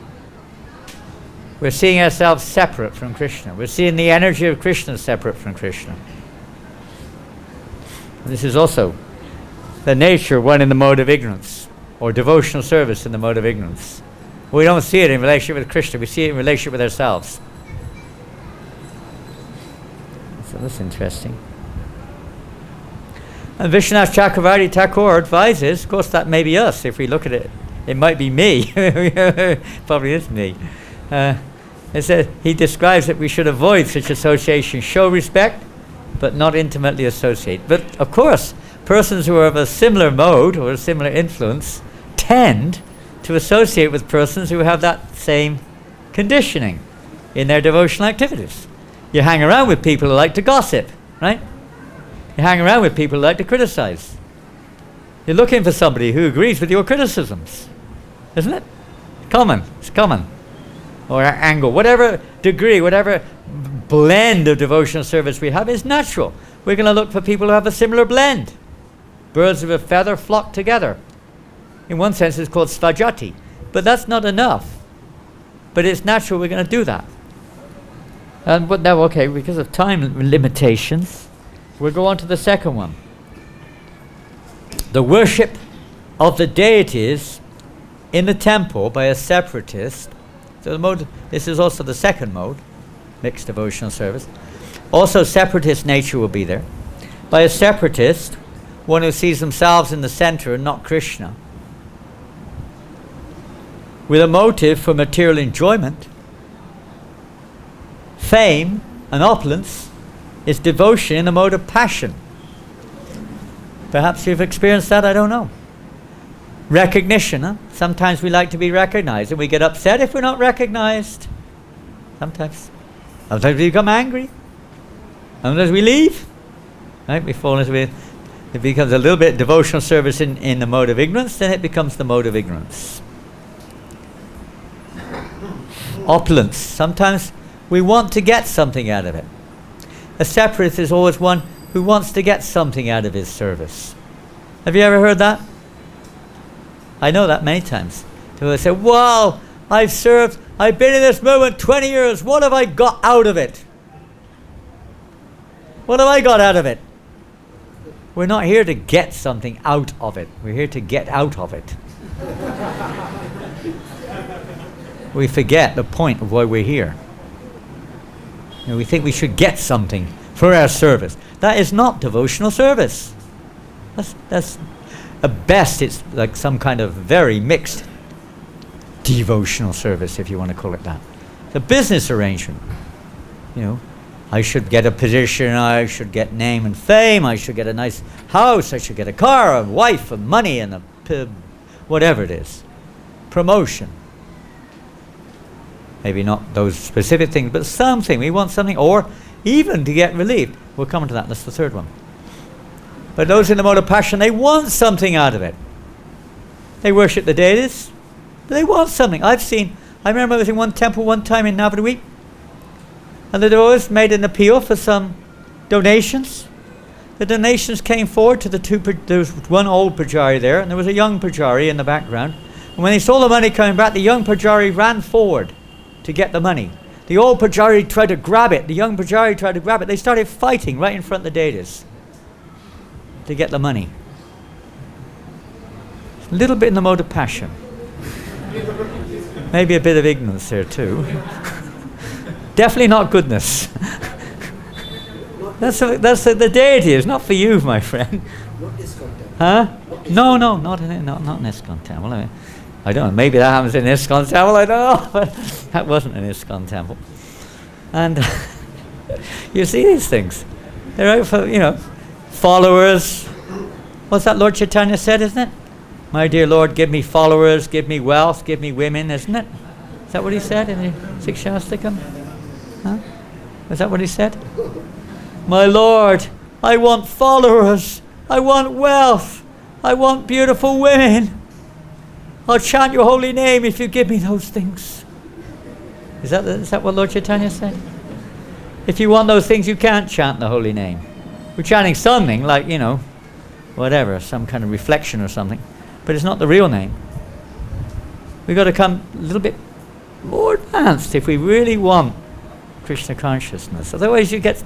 We're seeing ourselves separate from Krishna. We're seeing the energy of Krishna separate from Krishna. This is also the nature of one in the mode of ignorance, or devotional service in the mode of ignorance. We don't see it in relationship with Krishna, we see it in relationship with ourselves. So that's interesting. And Vishwanath Chakravarti Thakur advises, of course that may be us, if we look at it, it might be me, probably is me. It says, he describes that we should avoid such association, show respect, but not intimately associate. But of course, persons who are of a similar mode or a similar influence tend to associate with persons who have that same conditioning in their devotional activities. You hang around with people who like to gossip, right? You hang around with people who like to criticize. You're looking for somebody who agrees with your criticisms, isn't it? Common, it's common. Or angle, whatever degree, whatever blend of devotional service we have is natural. We're going to look for people who have a similar blend. Birds of a feather flock together. In one sense it's called svajati, but that's not enough. But it's natural we're going to do that. And but now, okay, because of time limitations, we'll go on to the second one. The worship of the deities in the temple by a separatist. So the mode, this is also the second mode, mixed devotional service. Also separatist nature will be there. By a separatist, one who sees themselves in the center and not Krishna, with a motive for material enjoyment, fame and opulence, is devotion in the mode of passion. Perhaps you've experienced that, I don't know. Recognition, huh? Sometimes we like to be recognized and we get upset if we're not recognized. Sometimes we become angry. Sometimes we leave. Right? We fall into it. It becomes a little bit devotional service in the mode of ignorance, then it becomes the mode of ignorance. Opulence. Sometimes we want to get something out of it. A separatist is always one who wants to get something out of his service. Have you ever heard that? I know that many times. People say, wow, I've served, I've been in this movement 20 years, what have I got out of it? What have I got out of it? We're not here to get something out of it. We're here to get out of it. We forget the point of why we're here. You know, we think we should get something for our service. That is not devotional service. That's at best it's like some kind of very mixed devotional service, if you want to call it that. It's a business arrangement. You know, I should get a position, I should get name and fame, I should get a nice house, I should get a car, a wife, a money, and a whatever it is. Promotion. Maybe not those specific things, but something. We want something, or even to get relieved. We'll come to that. That's the third one. But those in the mode of passion, they want something out of it. They worship the deities, but they want something. I remember I was in one temple one time in Navadvip, and the devotees made an appeal for some donations. The donations came forward to there was one old pujari there, and there was a young pujari in the background. And when they saw the money coming back, the young pujari ran forward to get the money. The old Pujari tried to grab it. The young Pujari tried to grab it. They started fighting right in front of the deities to get the money. A little bit in the mode of passion. Maybe a bit of ignorance there too. Definitely not goodness. That's the deity. It's not for you, my friend. Not ISKCON temple. Huh? No, not in ISKCON temple. I don't know. Maybe that happens in ISKCON temple. I don't know. But that wasn't an ISKCON temple. And you see these things. They're out for, followers. What's that Lord Chaitanya said, isn't it? My dear Lord, give me followers, give me wealth, give me women, isn't it? Is that what he said in the Sikshastikam? Huh? Is that what he said? My Lord, I want followers, I want wealth, I want beautiful women. I'll chant your holy name if you give me those things. Is that what Lord Chaitanya said? If you want those things, you can't chant the holy name. We're chanting something like, whatever, some kind of reflection or something. But it's not the real name. We've got to come a little bit more advanced if we really want Krishna consciousness. Otherwise you get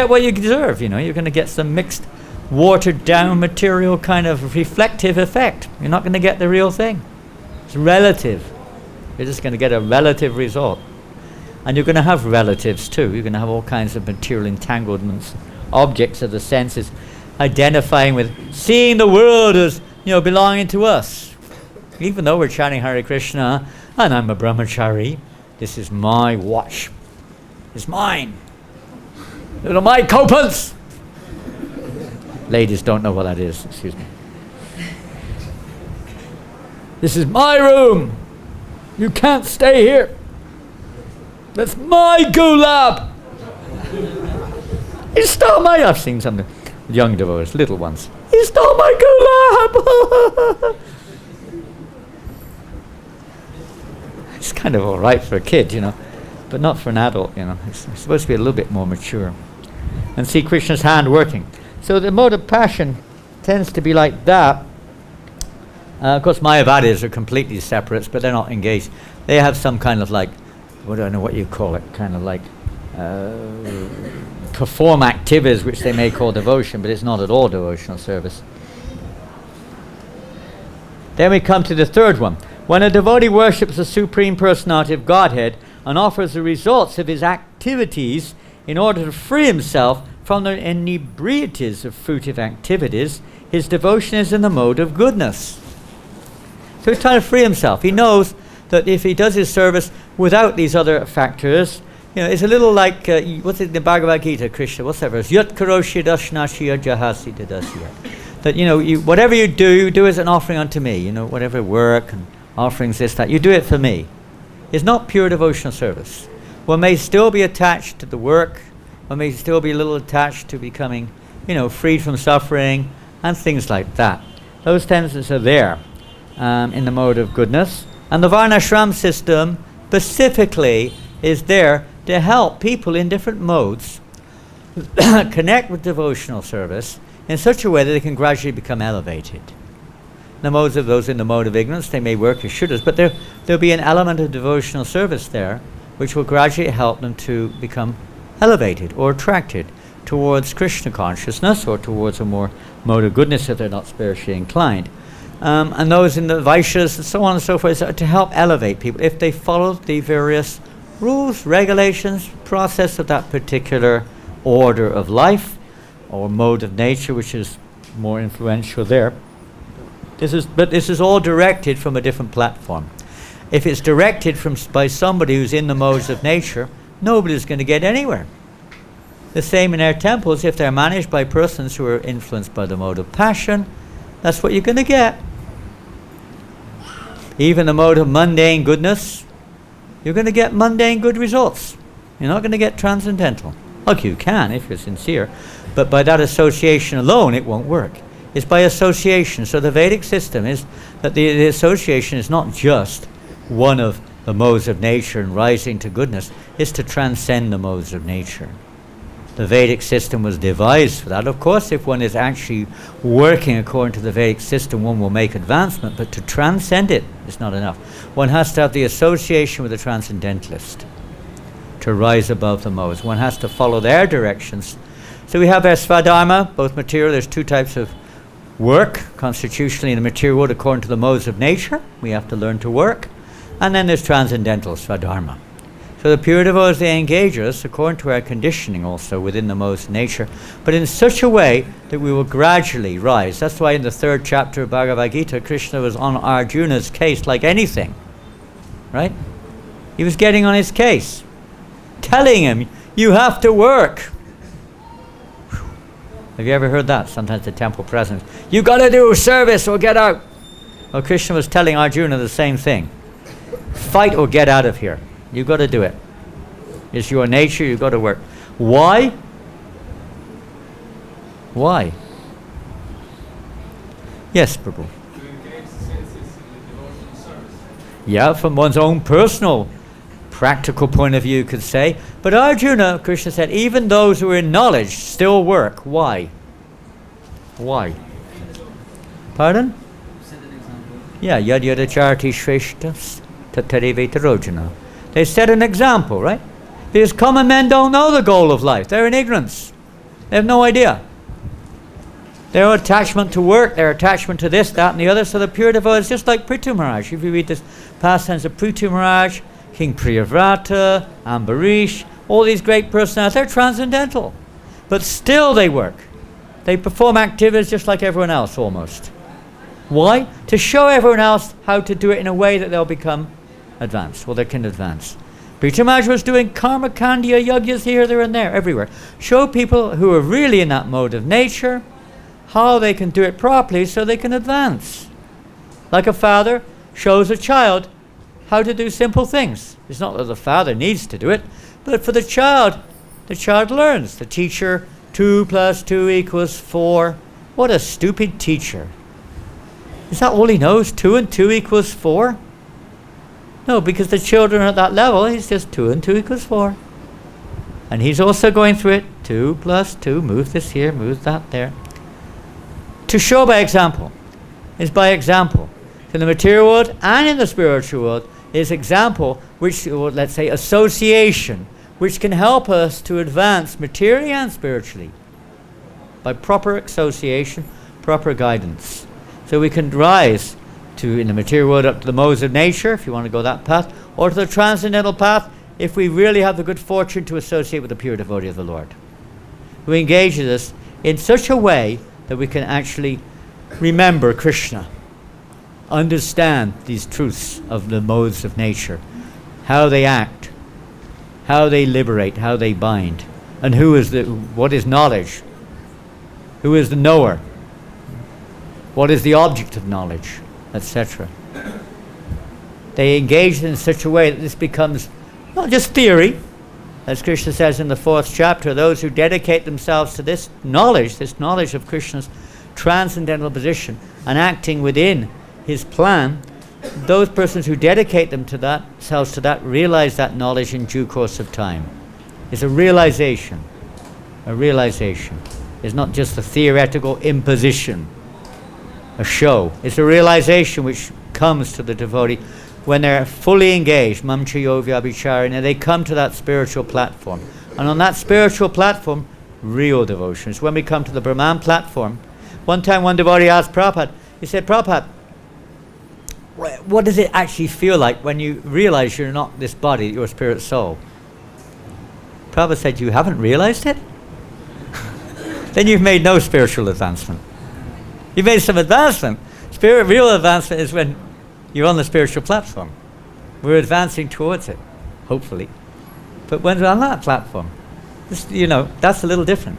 what you deserve, You're going to get some mixed, watered down material kind of reflective effect. You're not going to get the real thing. It's relative. You're just going to get a relative result. And you're going to have relatives too. You're going to have all kinds of material entanglements, objects of the senses, identifying with, seeing the world as, belonging to us. Even though we're chanting Hare Krishna, and I'm a brahmachari, this is my watch. It's mine. Those are my copants. Ladies don't know what that is, excuse me. This is my room. You can't stay here. That's my gulab. He stole my... I've seen some young devotees, little ones. He stole my gulab. It's kind of all right for a kid, but not for an adult, It's supposed to be a little bit more mature. And see Krishna's hand working. So the mode of passion tends to be like that. Of course, Mayavadis are completely separate, but they're not engaged. They have some kind of I don't know what you call it, kind of perform activities which they may call devotion, but it's not at all devotional service. Then we come to the third one. When a devotee worships the Supreme Personality of Godhead and offers the results of his activities in order to free himself from the inebrieties of fruitive activities, his devotion is in the mode of goodness. So he's trying to free himself. He knows that if he does his service without these other factors, it's a little like, what's it in the Bhagavad-Gita, Krishna, what's that verse? Yat karoshi dashnashya jahasi dadasya. That, whatever you do as an offering unto me, whatever work and offerings, this, that, you do it for me. It's not pure devotional service. One may still be attached to the work, one may still be a little attached to becoming, freed from suffering and things like that. Those tendencies are there in the mode of goodness. And the Varnashram system specifically is there to help people in different modes connect with devotional service in such a way that they can gradually become elevated. The modes of those in the mode of ignorance, they may work as shuddhas, but there'll be an element of devotional service there which will gradually help them to become elevated or attracted towards Krishna consciousness or towards a more mode of goodness if they're not spiritually inclined. And those in the Vaishyas and so on and so forth to help elevate people if they follow the various rules, regulations, process of that particular order of life or mode of nature which is more influential there. This is all directed from a different platform. If it's directed by somebody who's in the modes of nature, nobody's going to get anywhere. The same in our temples, if they're managed by persons who are influenced by the mode of passion, that's what you're going to get. Even the mode of mundane goodness, you're going to get mundane good results. You're not going to get transcendental. Look, you can if you're sincere, but by that association alone it won't work. It's by association. So the Vedic system is that the association is not just one of the modes of nature and rising to goodness, it's to transcend the modes of nature. The Vedic system was devised for that. Of course, if one is actually working according to the Vedic system, one will make advancement, but to transcend it is not enough. One has to have the association with a transcendentalist. to rise above the modes. One has to follow their directions. So we have our Svadharma, both material. There's two types of work constitutionally in the material world according to the modes of nature. We have to learn to work. And then there's transcendental Svadharma. So the pure devotees, they engage us according to our conditioning also within the modes of nature, but in such a way that we will gradually rise. That's why in the 3rd chapter of Bhagavad-Gita, Krishna was on Arjuna's case like anything. Right? He was getting on his case, telling him, you have to work. Whew. Have you ever heard that? Sometimes the temple presence. You got to do service or get out. Well, Krishna was telling Arjuna the same thing. Fight or get out of here. You got to do it. It's your nature. You got to work. Why? Why? Yes, Prabhu. To engage the senses in devotional service. Yeah, from one's own personal, practical point of view, you could say. But Arjuna, Krishna said, even those who are in knowledge still work. Why? Why? Pardon? Set an example. Yeah, yad yadacharati shreshtas tatareveta. They set an example, right? Because common men don't know the goal of life. They're in ignorance. They have no idea. Their attachment to work, their attachment to this, that, and the other. So the pure devotees, just like Prithu Maharaj. If you read this pastimes of Prithu Maharaj, King Priyavrata, Ambarish, all these great personalities, they're transcendental. But still they work. They perform activities just like everyone else almost. Why? To show everyone else how to do it in a way that they'll become advanced. Well, they can advance. Prithu Maharaj was doing karma kandya yajnas here, there, and there, everywhere. Show people who are really in that mode of nature how they can do it properly so they can advance. Like a father shows a child how to do simple things. It's not that the father needs to do it, but for the child learns. The teacher, 2 + 2 = 4. What a stupid teacher. Is that all he knows? 2 and 2 = 4? No, because the children are at that level, he's just 2 and 2 = 4. And he's also going through it, 2 + 2, move this here, move that there. To show by example is by example. In the material world and in the spiritual world is example, which, or let's say association, which can help us to advance materially and spiritually by proper association, proper guidance. So we can rise to, in the material world, up to the modes of nature, if you want to go that path, or to the transcendental path, if we really have the good fortune to associate with the pure devotee of the Lord, who engages us in such a way that we can actually remember Krishna, understand these truths of the modes of nature, how they act, how they liberate, how they bind, and what is knowledge, who is the knower, what is the object of knowledge, etc. They engage in such a way that this becomes not just theory, as Krishna says in the 4th chapter, those who dedicate themselves to this knowledge of Krishna's transcendental position and acting within his plan, those persons who dedicate themselves to that realize that knowledge in due course of time. It's a realization. A realization. It's not just a theoretical imposition, a show. It's a realization which comes to the devotee when they're fully engaged, mamchayo vyabhicharana, they come to that spiritual platform. And on that spiritual platform, real devotion. It's when we come to the Brahman platform. One time one devotee asked Prabhupada, he said, Prabhupada, what does it actually feel like when you realize you're not this body, you're a spirit soul? Prabhupada said, you haven't realized it? Then you've made no spiritual advancement. You've made some advancement. Real advancement is when you're on the spiritual platform. We're advancing towards it, hopefully. But when we're on that platform, that's a little different.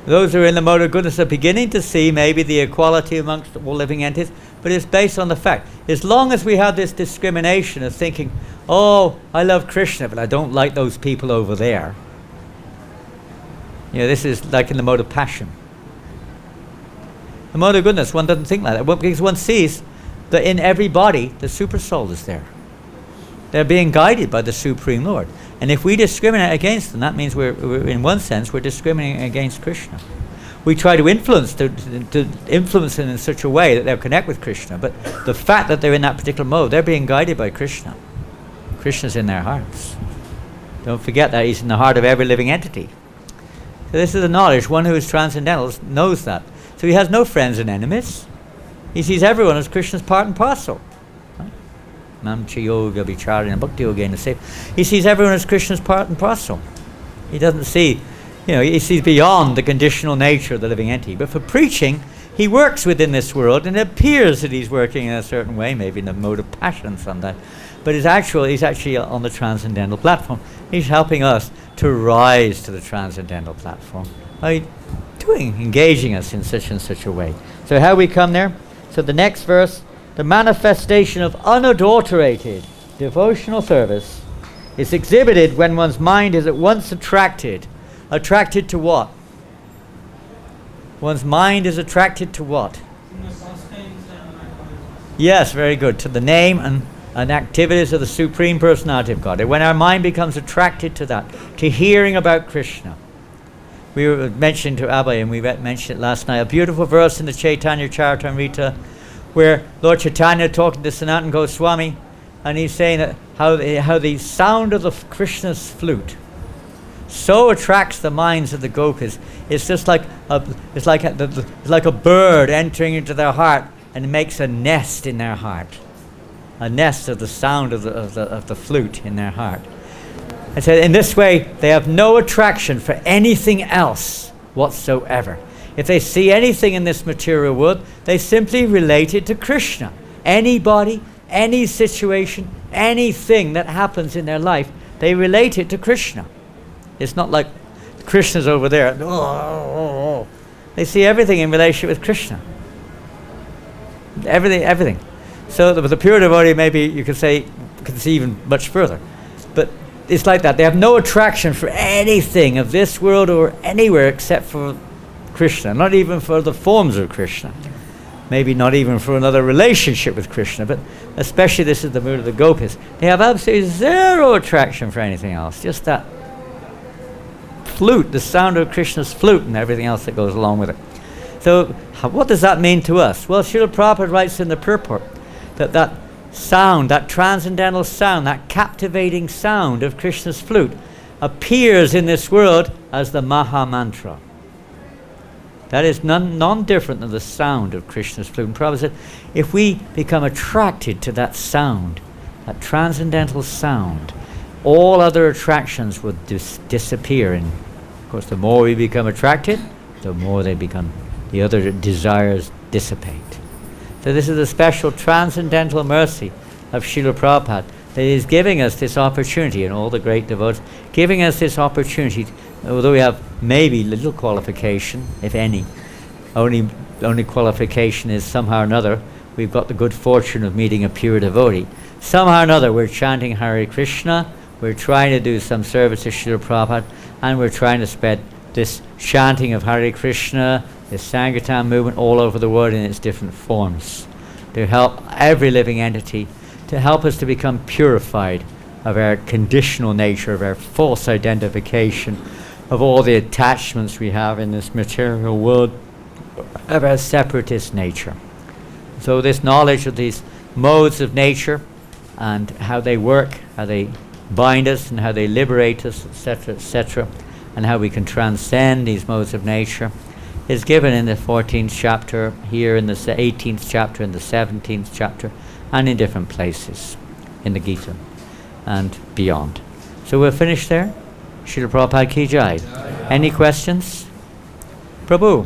Those who are in the mode of goodness are beginning to see maybe the equality amongst all living entities, but it's based on the fact, as long as we have this discrimination of thinking, oh, I love Krishna, but I don't like those people over there. This is like in the mode of passion. The mode of goodness, one doesn't think like that, because one sees that in every body, the super soul is there. They're being guided by the Supreme Lord. And if we discriminate against them, that means we're in one sense, we're discriminating against Krishna. We try to influence them in such a way that they'll connect with Krishna. But the fact that they're in that particular mode, they're being guided by Krishna. Krishna's in their hearts. Don't forget that he's in the heart of every living entity. So this is the knowledge. One who is transcendental knows that. So he has no friends and enemies. He sees everyone as Krishna's part and parcel. Bhakti-yoga, Vicharana, bhakti-yoga in the same. He sees everyone as Krishna's part and parcel. He doesn't see, he sees beyond the conditional nature of the living entity. But for preaching, he works within this world, and it appears that he's working in a certain way, maybe in a mode of passion sometimes. But he's actually on the transcendental platform. He's helping us to rise to the transcendental platform by engaging us in such and such a way. So how we come there? So the next verse, the manifestation of unadulterated devotional service is exhibited when one's mind is at once attracted. Attracted to what? One's mind is attracted to what? Yes, very good. To the name and activities of the Supreme Personality of God. When our mind becomes attracted to that, to hearing about Krishna. We were mentioning to Abhay, and we mentioned it last night, a beautiful verse in the Chaitanya Charitamrita where Lord Chaitanya talking to Sanatana Goswami, and he's saying that how the sound of the Krishna's flute so attracts the minds of the gopis. It's just like a bird entering into their heart and makes a nest in their heart, a nest of the sound of the flute in their heart. And so in this way, they have no attraction for anything else whatsoever. If they see anything in this material world, they simply relate it to Krishna. Anybody, any situation, anything that happens in their life, they relate it to Krishna. It's not like Krishna's over there. They see everything in relationship with Krishna. Everything. So with the pure devotee, maybe you could see even much further. But it's like that. They have no attraction for anything of this world or anywhere except for Krishna. Not even for the forms of Krishna. Maybe not even for another relationship with Krishna. But especially this is the mood of the gopis. They have absolutely zero attraction for anything else. Just that flute, the sound of Krishna's flute and everything else that goes along with it. So what does that mean to us? Well, Srila Prabhupada writes in the purport that sound, that transcendental sound, that captivating sound of Krishna's flute appears in this world as the Maha Mantra. That is none different than the sound of Krishna's flute. And Prabhupada said, if we become attracted to that sound, that transcendental sound, all other attractions would disappear. And of course, the more we become attracted, the more the other desires dissipate. So this is a special transcendental mercy of Srila Prabhupada that is giving us this opportunity, and all the great devotees, giving us this opportunity, although we have maybe little qualification, if any. Only qualification is somehow or another we've got the good fortune of meeting a pure devotee. Somehow or another we're chanting Hare Krishna, we're trying to do some service to Srila Prabhupada, and we're trying to spread this chanting of Hare Krishna, this Sankirtan movement all over the world in its different forms, to help every living entity, to help us to become purified of our conditional nature, of our false identification, of all the attachments we have in this material world, of our separatist nature. So this knowledge of these modes of nature and how they work, how they bind us and how they liberate us, etc., and how we can transcend these modes of nature is given in the 14th chapter, here in the 18th chapter, in the 17th chapter, and in different places in the Gita and beyond. So we'll finish there. Srila Prabhupada ki jai. Any questions? Prabhu.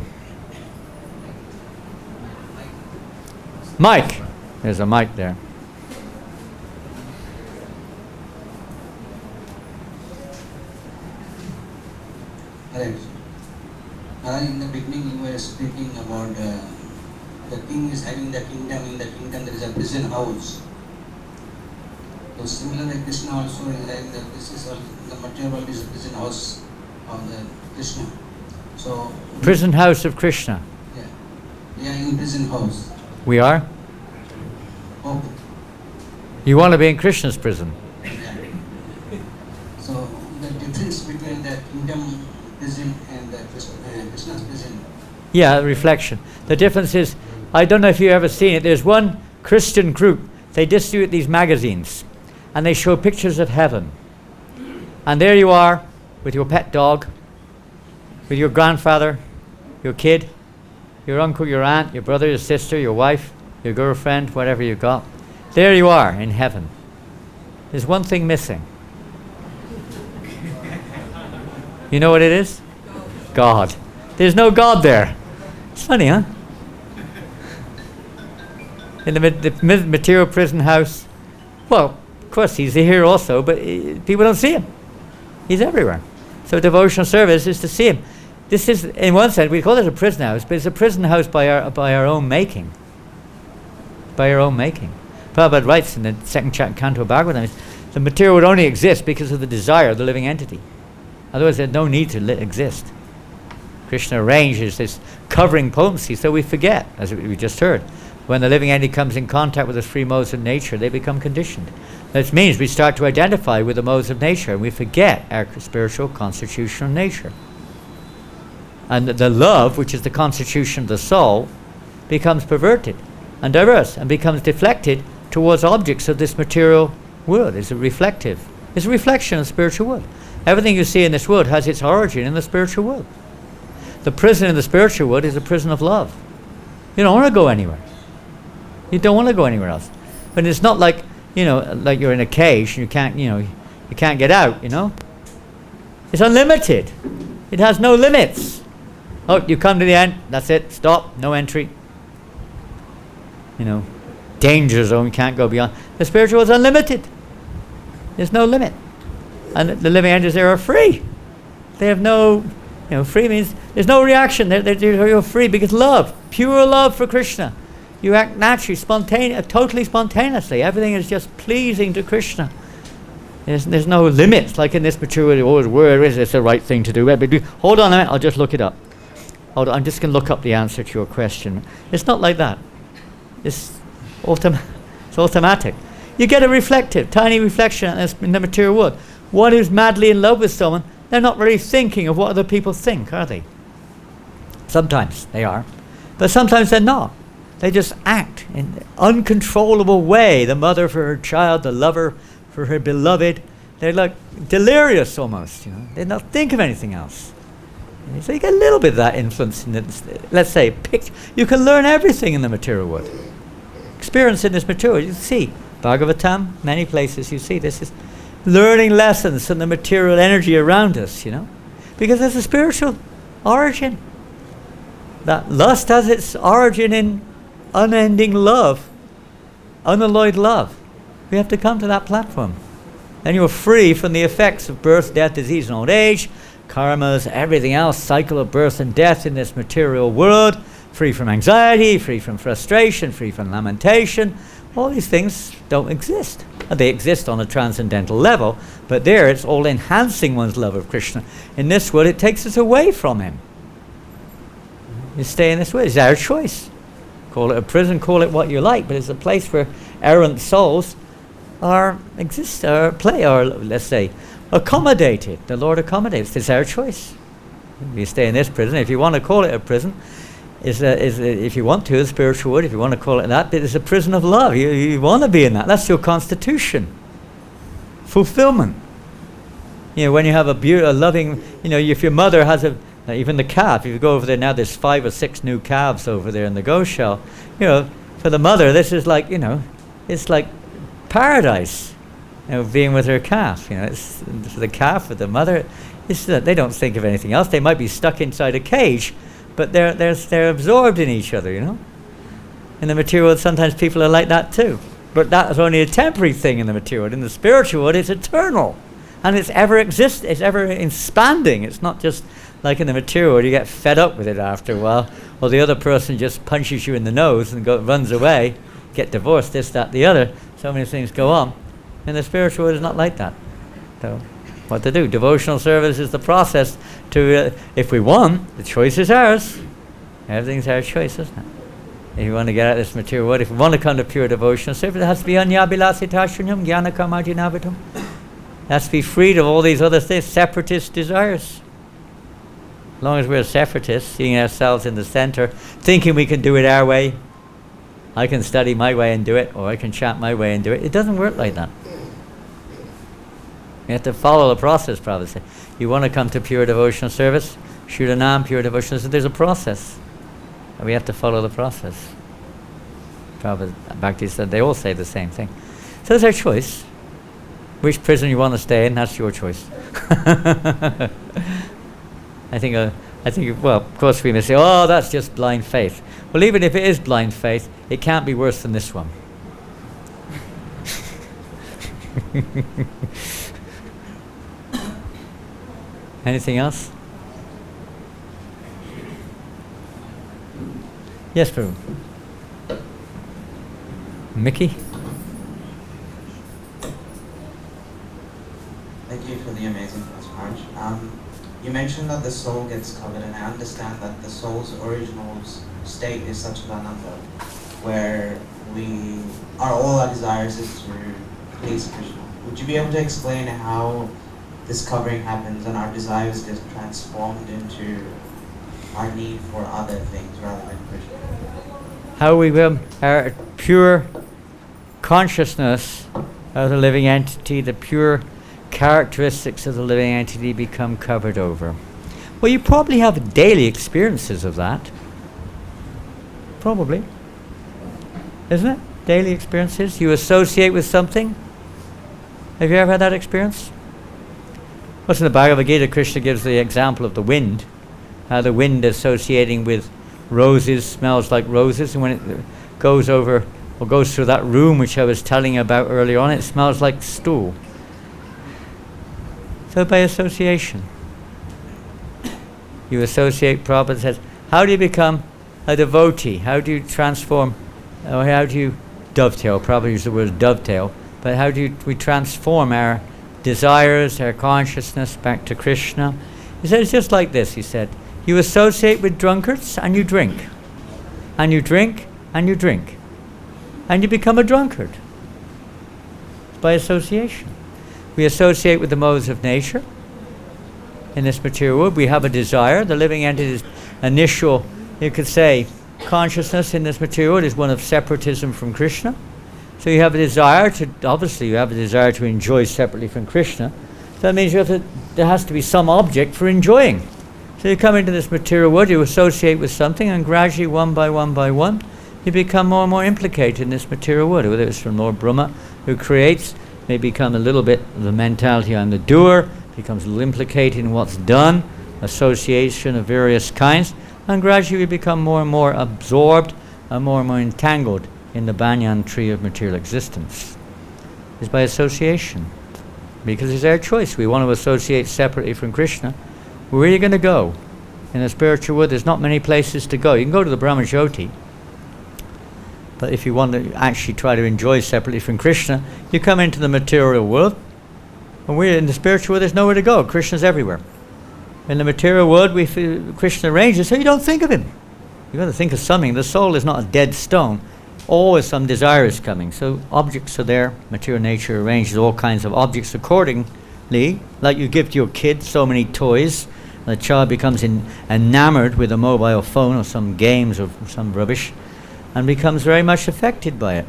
Mike. There's a mic there. In the beginning you were speaking about the king is having the kingdom, in the kingdom there is a prison house. So similarly Krishna also is having the material world is a prison house of the Krishna. So prison house of Krishna. Yeah. We are in prison house. We are? Oh. You want to be in Krishna's prison? Yeah. So the difference between the kingdom prison and the Krishna's prison. Yeah, reflection. The difference is, I don't know if you've ever seen it, there's one Christian group, they distribute these magazines and they show pictures of heaven. And there you are with your pet dog, with your grandfather, your kid, your uncle, your aunt, your brother, your sister, your wife, your girlfriend, whatever you got. There you are in heaven. There's one thing missing. You know what it is? God. There's no God there. It's funny, huh? In the material prison house, well, of course he's here also, but people don't see him. He's everywhere. So devotional service is to see him. This is, in one sense, we call it a prison house, but it's a prison house by our own making. By our own making. Prabhupada writes in the second canto of Bhagavad-Gita, the material would only exist because of the desire of the living entity. Otherwise, there's no need to exist. Krishna arranges this covering potency, so we forget, as we just heard. When the living entity comes in contact with the three modes of nature, they become conditioned. This means we start to identify with the modes of nature, and we forget our spiritual constitutional nature. And the love, which is the constitution of the soul, becomes perverted and diverse, and becomes deflected towards objects of this material world. It's a reflection of the spiritual world. Everything you see in this world has its origin in the spiritual world. The prison in the spiritual world is a prison of love. You don't want to go anywhere. You don't want to go anywhere else. But it's not like, like you're in a cage and you can't get out, It's unlimited. It has no limits. Oh, you come to the end, that's it, stop, no entry. Danger zone, you can't go beyond. The spiritual is unlimited. There's no limit. And the living entities there are free. They have no, free means there's no reaction. You're free because love, pure love for Krishna. You act naturally, totally spontaneously. Everything is just pleasing to Krishna. There's no limits, like in this material, where is this the right thing to do? Hold on a minute, I'll just look it up. Hold on, I'm just going to look up the answer to your question. It's not like that. It's automatic. You get a tiny reflection in the material world. One who's madly in love with someone, they're not really thinking of what other people think, are they? Sometimes they are, but sometimes they're not. They just act in an uncontrollable way. The mother for her child, the lover for her beloved. They're like delirious almost, They don't think of anything else. So you get a little bit of that influence in let's say, picture. You can learn everything in the material world. Experience in this material, you see. Bhagavatam, many places you see this is learning lessons from the material energy around us, Because there's a spiritual origin. That lust has its origin in unending love, unalloyed love. We have to come to that platform. Then you're free from the effects of birth, death, disease, and old age, karmas, everything else, cycle of birth and death in this material world, free from anxiety, free from frustration, free from lamentation. All these things don't exist. They exist on a transcendental level, but there it's all enhancing one's love of Krishna. In this world, it takes us away from him. You stay in this world. It's our choice. Call it a prison, call it what you like, but it's a place where errant souls let's say, accommodated. The Lord accommodates. It's our choice. You stay in this prison. If you want to call it a prison, if you want to, the spiritual word, if you want to call it that, it's a prison of love. You want to be in that. That's your constitution. Fulfillment. When you have a loving, if your mother has even the calf, if you go over there now, there's 5 or 6 new calves over there in the Goshaw. For the mother, this is like, it's like paradise. Being with her calf. It's for the calf, with the mother. They don't think of anything else. They might be stuck inside a cage, but they're absorbed in each other. In the material world, sometimes people are like that too. But that is only a temporary thing in the material world. In the spiritual world, it's eternal, and it's ever It's ever expanding. It's not just like in the material world. You get fed up with it after a while, or the other person just punches you in the nose and runs away, get divorced, this, that, the other. So many things go on. In the spiritual world, it's not like that. So, what to do? Devotional service is the process to, if we want, the choice is ours. Everything's our choice, isn't it? If you want to get out of this material world, if we want to come to pure devotional service, it has to be anyabilasitashrunyam jnana karmarjinavitam. It has to be freed of all these other things, separatist desires. As long as we're separatists, seeing ourselves in the center, thinking we can do it our way, I can study my way and do it, or I can chant my way and do it. It doesn't work like that. You have to follow the process, Prabhupada said. You want to come to pure devotional service, Shuddhanam, pure devotional service, there's a process. And we have to follow the process. Prabhupada Bhakti said they all say the same thing. So it's our choice. Which prison you want to stay in, that's your choice. I think, well, of course we may say, oh, that's just blind faith. Well, even if it is blind faith, it can't be worse than this one. Anything else? Yes, Prabhu. Mickey? Thank you for the amazing class, Maharaj. You mentioned that the soul gets covered, and I understand that the soul's original state is Satchidananda, where all our desires is to please Krishna. Would you be able to explain how this covering happens and our desires get transformed into our need for other things rather than Krishna? How we will, our pure consciousness of the living entity, the pure characteristics of the living entity become covered over. Well, you probably have daily experiences of that. Probably. Isn't it? Daily experiences. You associate with something. Have you ever had that experience? What's in the Bhagavad-Gita, Krishna gives the example of the wind. How the wind associating with roses smells like roses, and when it goes over or goes through that room which I was telling you about earlier on, it smells like stool. So by association. You associate, Prabhupada says, how do you become a devotee? How do you transform, or how do you dovetail? Prabhupada used the word dovetail, but how do we transform our desires, our consciousness back to Krishna? He said, it's just like this, he said. You associate with drunkards and you drink. And you drink and you drink. And you become a drunkard. By association. We associate with the modes of nature. In this material world, we have a desire. The living entity's initial, you could say, consciousness in this material world is one of separatism from Krishna. So you have a desire to, obviously you have a desire to enjoy separately from Krishna. So that means there has to be some object for enjoying. So you come into this material world, you associate with something, and gradually, one by one, you become more and more implicated in this material world. Whether it's from Lord Brahma, who creates, may become a little bit of the mentality, I'm the doer, becomes a little implicated in what's done, association of various kinds, and gradually we become more and more absorbed and more entangled in the banyan tree of material existence. It's by association. Because it's our choice. We want to associate separately from Krishna. Where are you going to go? In the spiritual world, there's not many places to go. You can go to the Brahmajyoti, but if you want to actually try to enjoy separately from Krishna, you come into the material world. When we're in the spiritual world, there's nowhere to go. Krishna's everywhere. In the material world, we feel Krishna arranges, so you don't think of him. You've got to think of something. The soul is not a dead stone. Always some desire is coming. So objects are there. Material nature arranges all kinds of objects accordingly. Like you give to your kid so many toys, the child becomes enamored with a mobile phone or some games or some rubbish, and becomes very much affected by it.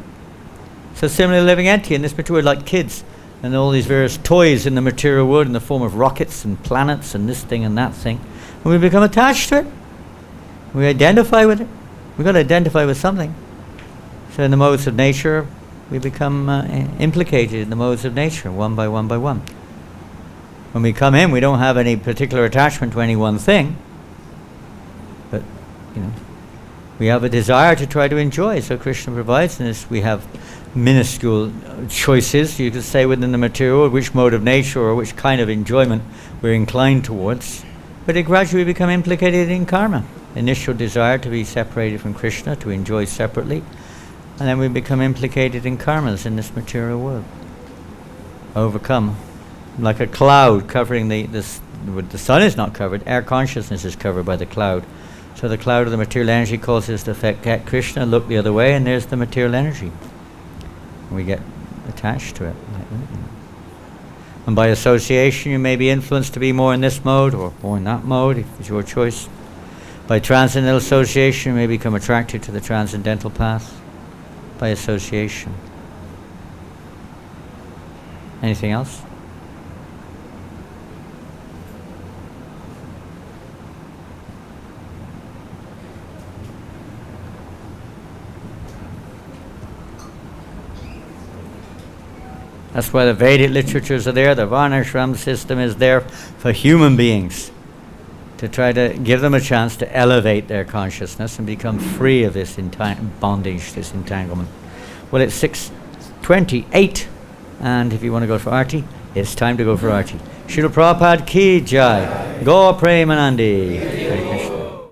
So similarly, living entity in this material world, like kids, and all these various toys in the material world in the form of rockets and planets and this thing and that thing, and we become attached to it. We identify with it. We've got to identify with something. So in the modes of nature, we become implicated in the modes of nature, one by one by one. When we come in, we don't have any particular attachment to any one thing, but we have a desire to try to enjoy. So Krishna provides in this. We have minuscule choices, you could say, within the material world, which mode of nature or which kind of enjoyment we're inclined towards. But it gradually become implicated in karma. Initial desire to be separated from Krishna, to enjoy separately, and then we become implicated in karmas in this material world. Overcome. Like a cloud covering the sun is not covered, our consciousness is covered by the cloud. So the cloud of the material energy causes the effect at Krishna, look the other way, and there's the material energy. We get attached to it. And by association, you may be influenced to be more in this mode or more in that mode, if it's your choice. By transcendental association, you may become attracted to the transcendental path. By association. Anything else? That's why the Vedic literatures are there. The Varnashram system is there for human beings, to try to give them a chance to elevate their consciousness and become free of this bondage, this entanglement. Well, it's 6:28, and if you want to go for Arti, it's time to go for Arti. Srila Prabhupada ki jai. Gaur Premanandi.